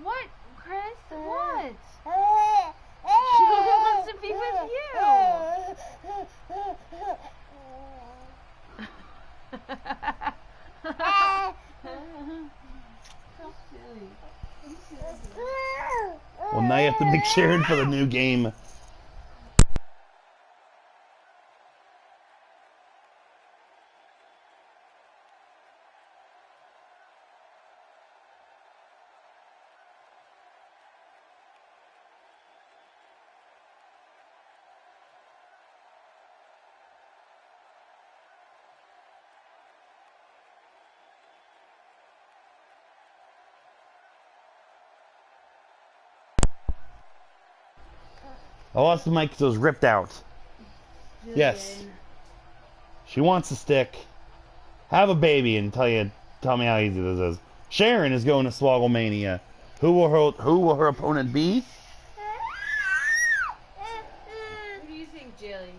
What, Chris? What? She wants to be with Well, now you have to make Sharon for the new game. I lost the mic because it was ripped out. Jillian. Yes. She wants to stick. Have a baby and tell me how easy this is. Sharon is going to Swogglemania. Who will her opponent be? What do you think, Jilly?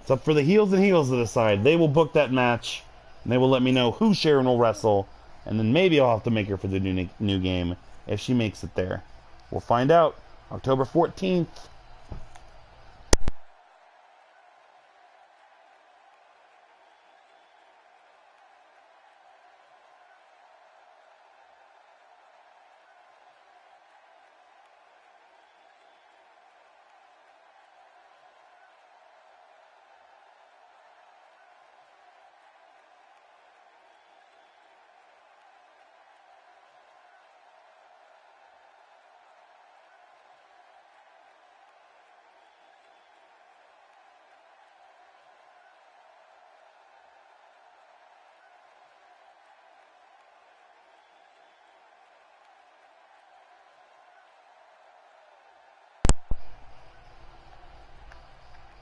It's up for the Heels and Heels to decide. They will book that match, and they will let me know who Sharon will wrestle, and then maybe I'll have to make her for the new game if she makes it there. We'll find out October 14th.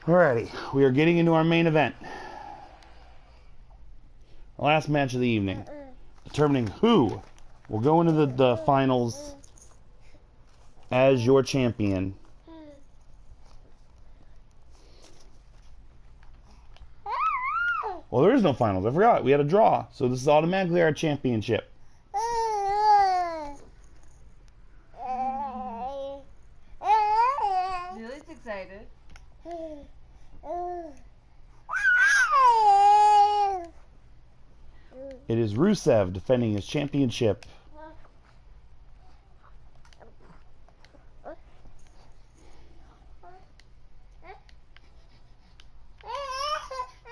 Alrighty, we are getting into our main event. The last match of the evening. Determining who will go into the finals as your champion. Well, there is no finals. I forgot. We had a draw. So this is automatically our championship. Lily's excited. It is Rusev defending his championship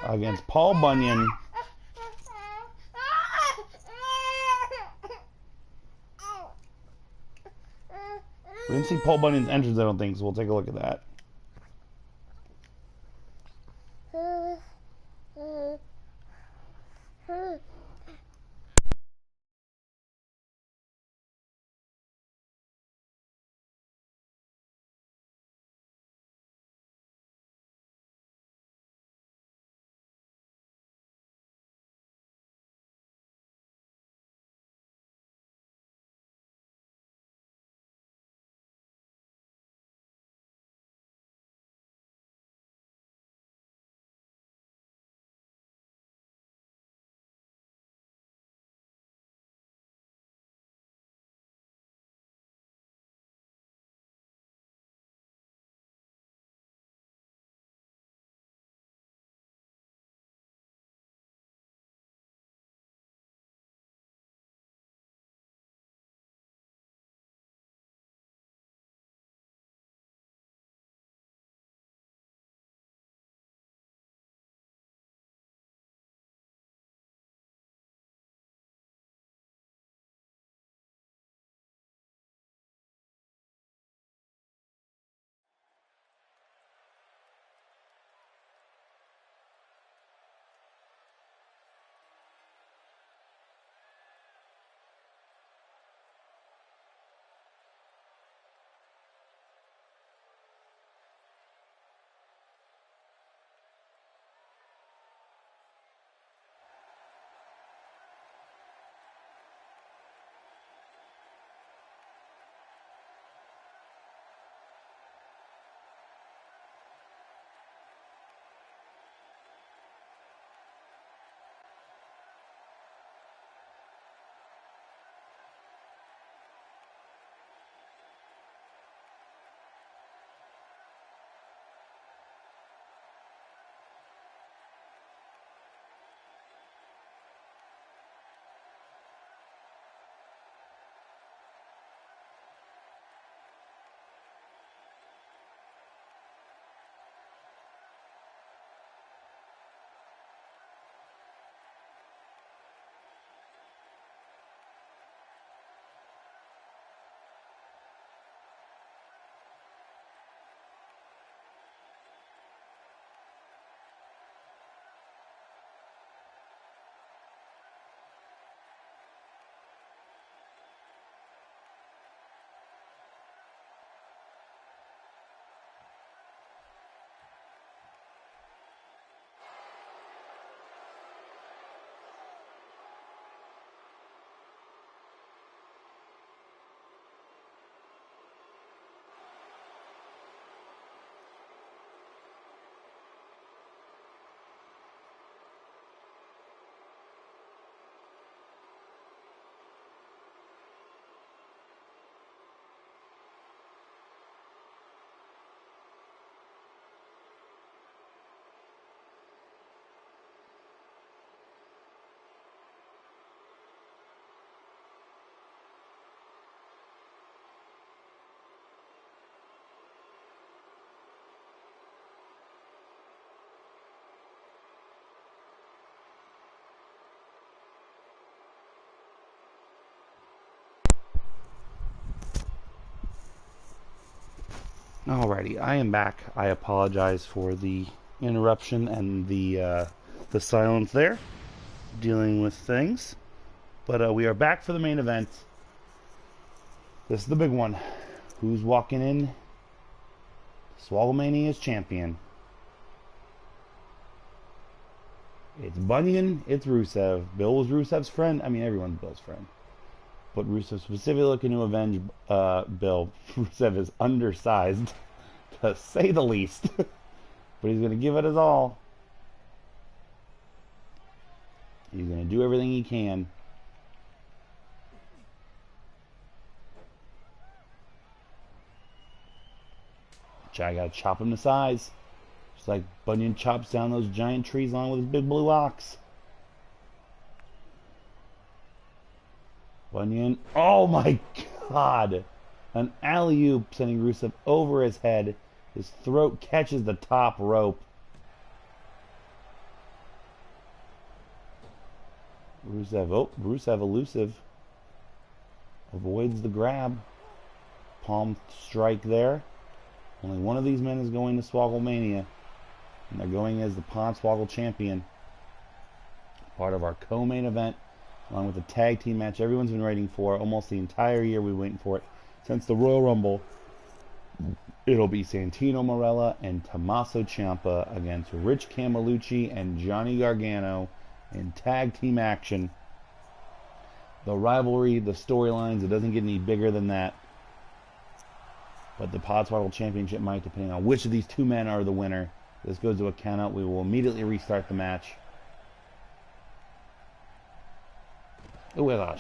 against Paul Bunyan. We didn't see Paul Bunyan's entrance, I don't think, so we'll take a look at that. Alrighty, I am back. I apologize for the interruption and the silence there, dealing with things. But we are back for the main event. This is the big one. Who's walking in? Swogglemania's champion. It's Bunyan, it's Rusev. Bill was Rusev's friend. I mean, everyone's Bill's friend. But Rusev specifically looking to avenge Bill. Rusev is undersized, to say the least. But he's going to give it his all. He's going to do everything he can. I got to chop him to size. Just like Bunyan chops down those giant trees along with his big blue ox. Bunyan. Oh my god! An alley-oop sending Rusev over his head. His throat catches the top rope. Rusev elusive. Avoids the grab. Palm strike there. Only one of these men is going to Swogglemania. And they're going as the Podswoggle champion. Part of our co-main event. Along with the tag team match everyone's been waiting for. Almost the entire year we've been waiting for it. Since the Royal Rumble. It'll be Santino Marella and Tommaso Ciampa against Rich Camelucci and Johnny Gargano in tag team action. The rivalry, the storylines, it doesn't get any bigger than that. But the Podswoggle Championship might, depending on which of these two men are the winner. This goes to a countout. We will immediately restart the match. Oh, with a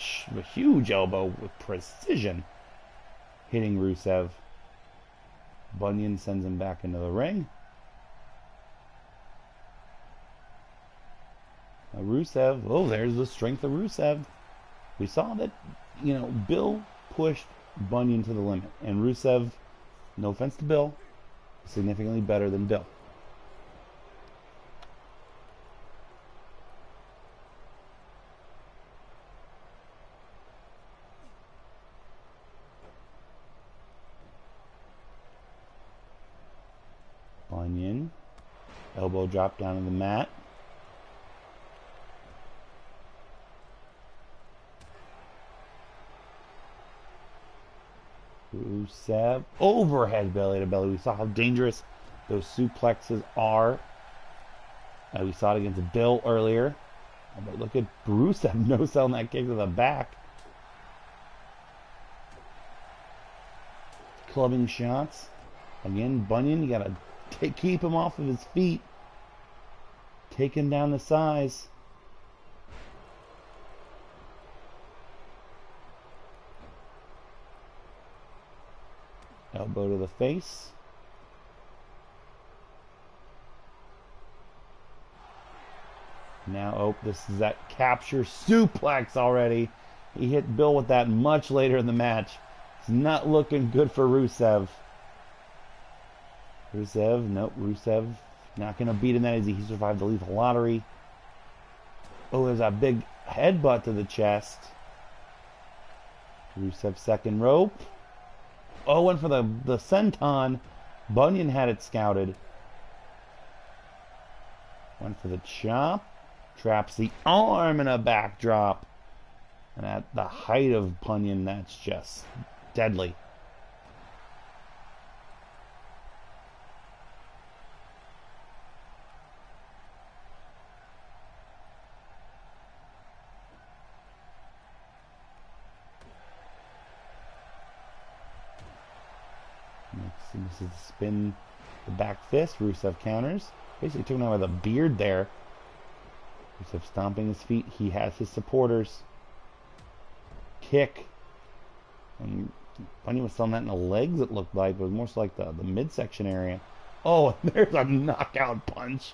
huge elbow with precision. Hitting Rusev. Bunyan sends him back into the ring. Rusev. Oh, there's the strength of Rusev. We saw that, Bill pushed Bunyan to the limit. And Rusev, no offense to Bill, significantly better than Bill. Bunyan. Elbow drop down to the mat. Rusev. Overhead belly to belly. We saw how dangerous those suplexes are. We saw it against Bill earlier. But look at Rusev no-selling that kick to the back. Clubbing shots. Again, Bunyan, you got to keep him off of his feet. Take him down to size. Elbow to the face. Now, this is that capture suplex already. He hit Bill with that much later in the match. It's not looking good for Rusev. Rusev not going to beat him that easy. He survived the lethal lottery. Oh, there's a big headbutt to the chest. Rusev second rope. Oh, went for the senton. Bunyan had it scouted. Went for the chop. Traps the arm in a backdrop. And at the height of Bunyan, that's just deadly. This is the spin, the back fist. Rusev counters. Basically took him out with a beard there. Rusev stomping his feet. He has his supporters. Kick. And Bunyan was selling that in the legs, it looked like. It was more so like the midsection area. Oh, and there's a knockout punch.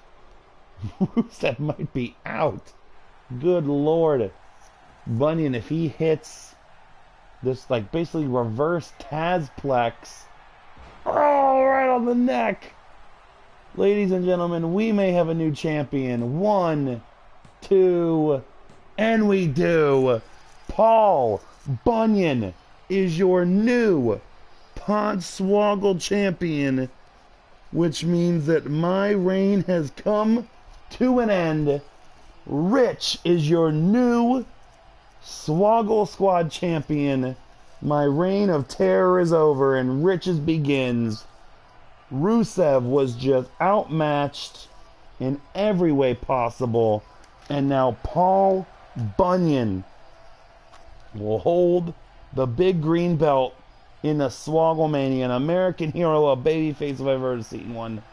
Rusev might be out. Good Lord. Bunyan, if he hits this, like, basically reverse Tazplex. Oh, right on the neck. Ladies and gentlemen, we may have a new champion. 1, 2, and we do. Paul Bunyan is your new Podswoggle champion, which means that my reign has come to an end. Rich is your new Swoggle Squad champion. My reign of terror is over and Rich's begins. Rusev was just outmatched in every way possible. And now Paul Bunyan will hold the big green belt in the Swogglemania. An American hero, a babyface if I've ever seen one.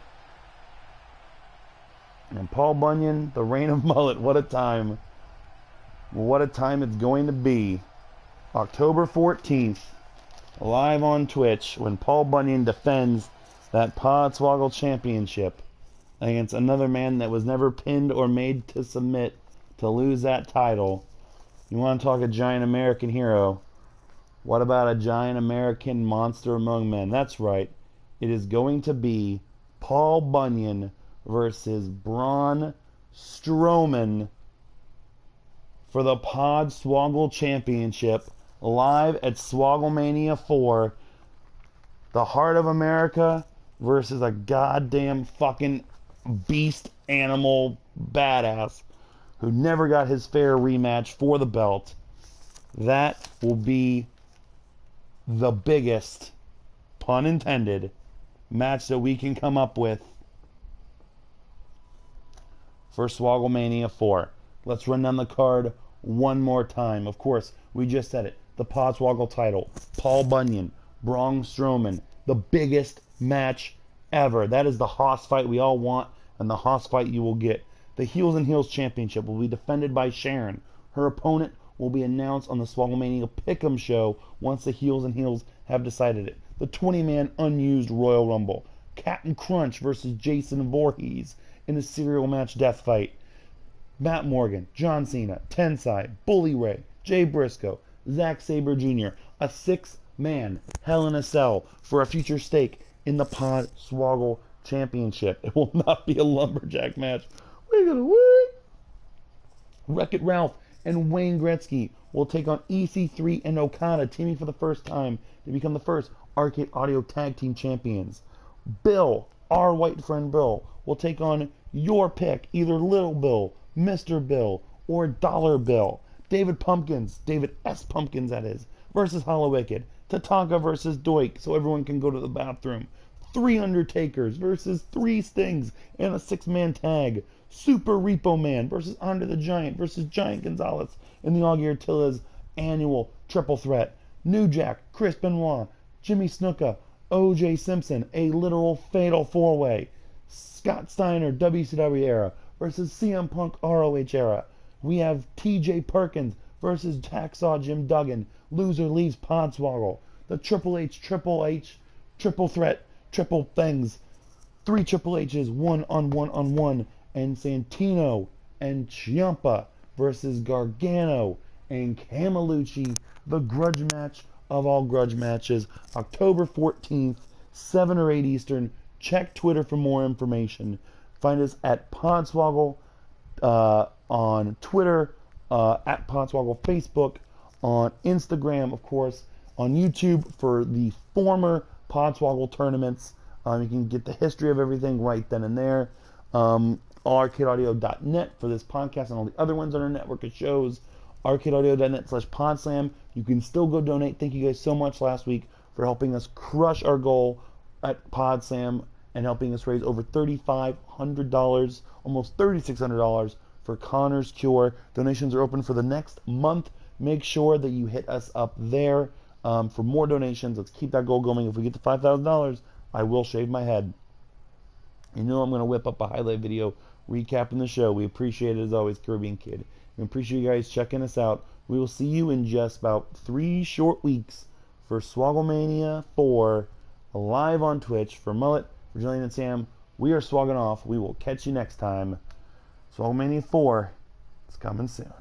And Paul Bunyan, the reign of mullet, what a time. What a time it's going to be. October 14th, live on Twitch, when Paul Bunyan defends that Podswoggle Championship against another man that was never pinned or made to submit to lose that title. You want to talk a giant American hero? What about a giant American monster among men? That's right. It is going to be Paul Bunyan versus Braun Strowman for the Podswoggle Championship live at Swogglemania 4. The Heart of America versus a goddamn fucking beast animal badass who never got his fair rematch for the belt. That will be the biggest, pun intended, match that we can come up with for Swogglemania 4. Let's run down the card one more time. Of course, we just said it. The Podswoggle title. Paul Bunyan, Braun Strowman. The biggest match ever. That is the Hoss fight we all want, and the Hoss fight you will get. The Heels and Heels Championship will be defended by Sharon. Her opponent will be announced on the Swogglemania Pick'em show once the Heels and Heels have decided it. The 20-man unused Royal Rumble. Captain Crunch versus Jason Voorhees in a serial match death fight. Matt Morgan, John Cena, Tensai, Bully Ray, Jay Briscoe, Zack Sabre Jr. A 6-man Hell in a Cell for a future stake in the Podswoggle Championship. It will not be a lumberjack match. We're gonna win. Wreck-It Ralph and Wayne Gretzky will take on EC3 and Okada, teaming for the first time to become the first Arcade Audio Tag Team Champions. Bill, our white friend Bill, will take on your pick, either Little Bill, Mr. Bill, or Dollar Bill. David S. Pumpkins that is, versus Hollow Wicked. Tatanka versus Doink, so everyone can go to the bathroom. 3 Undertakers versus 3 Stings in a 6-man tag. Super Repo Man versus Andre the Giant versus Giant Gonzalez in the Augie Artilla's annual triple threat. New Jack, Chris Benoit, Jimmy Snuka, O.J. Simpson, a literal fatal 4-way. Scott Steiner, WCW era versus CM Punk ROH era. We have T.J. Perkins versus Hacksaw Jim Duggan. Loser leaves Podswoggle. The Triple H, triple threat, triple things. 3 Triple H's, 1-on-1-on-1. And Santino and Ciampa versus Gargano and Camelucci. The grudge match of all grudge matches. October 14th, 7 or 8 Eastern. Check Twitter for more information. Find us at Podswoggle on Twitter, at Podswoggle Facebook, on Instagram, of course, on YouTube for the former Podswoggle tournaments. You can get the history of everything right then and there. ArcadeAudio.net for this podcast and all the other ones on our network of shows. ArcadeAudio.net/Podslam. You can still go donate. Thank you guys so much last week for helping us crush our goal at Podslam and helping us raise over $3,500, almost $3,600 for Connor's Cure. Donations are open for the next month. Make sure that you hit us up there for more donations. Let's keep that goal going. If we get to $5,000, I will shave my head. You know I'm going to whip up a highlight video recapping the show. We appreciate it as always, Caribbean Kid. We appreciate you guys checking us out. We will see you in just about 3 short weeks for Swogglemania 4 live on Twitch. For Mullet, for Jillian and Sam, we are swagging off. We will catch you next time. Swogglemania 4 is coming soon.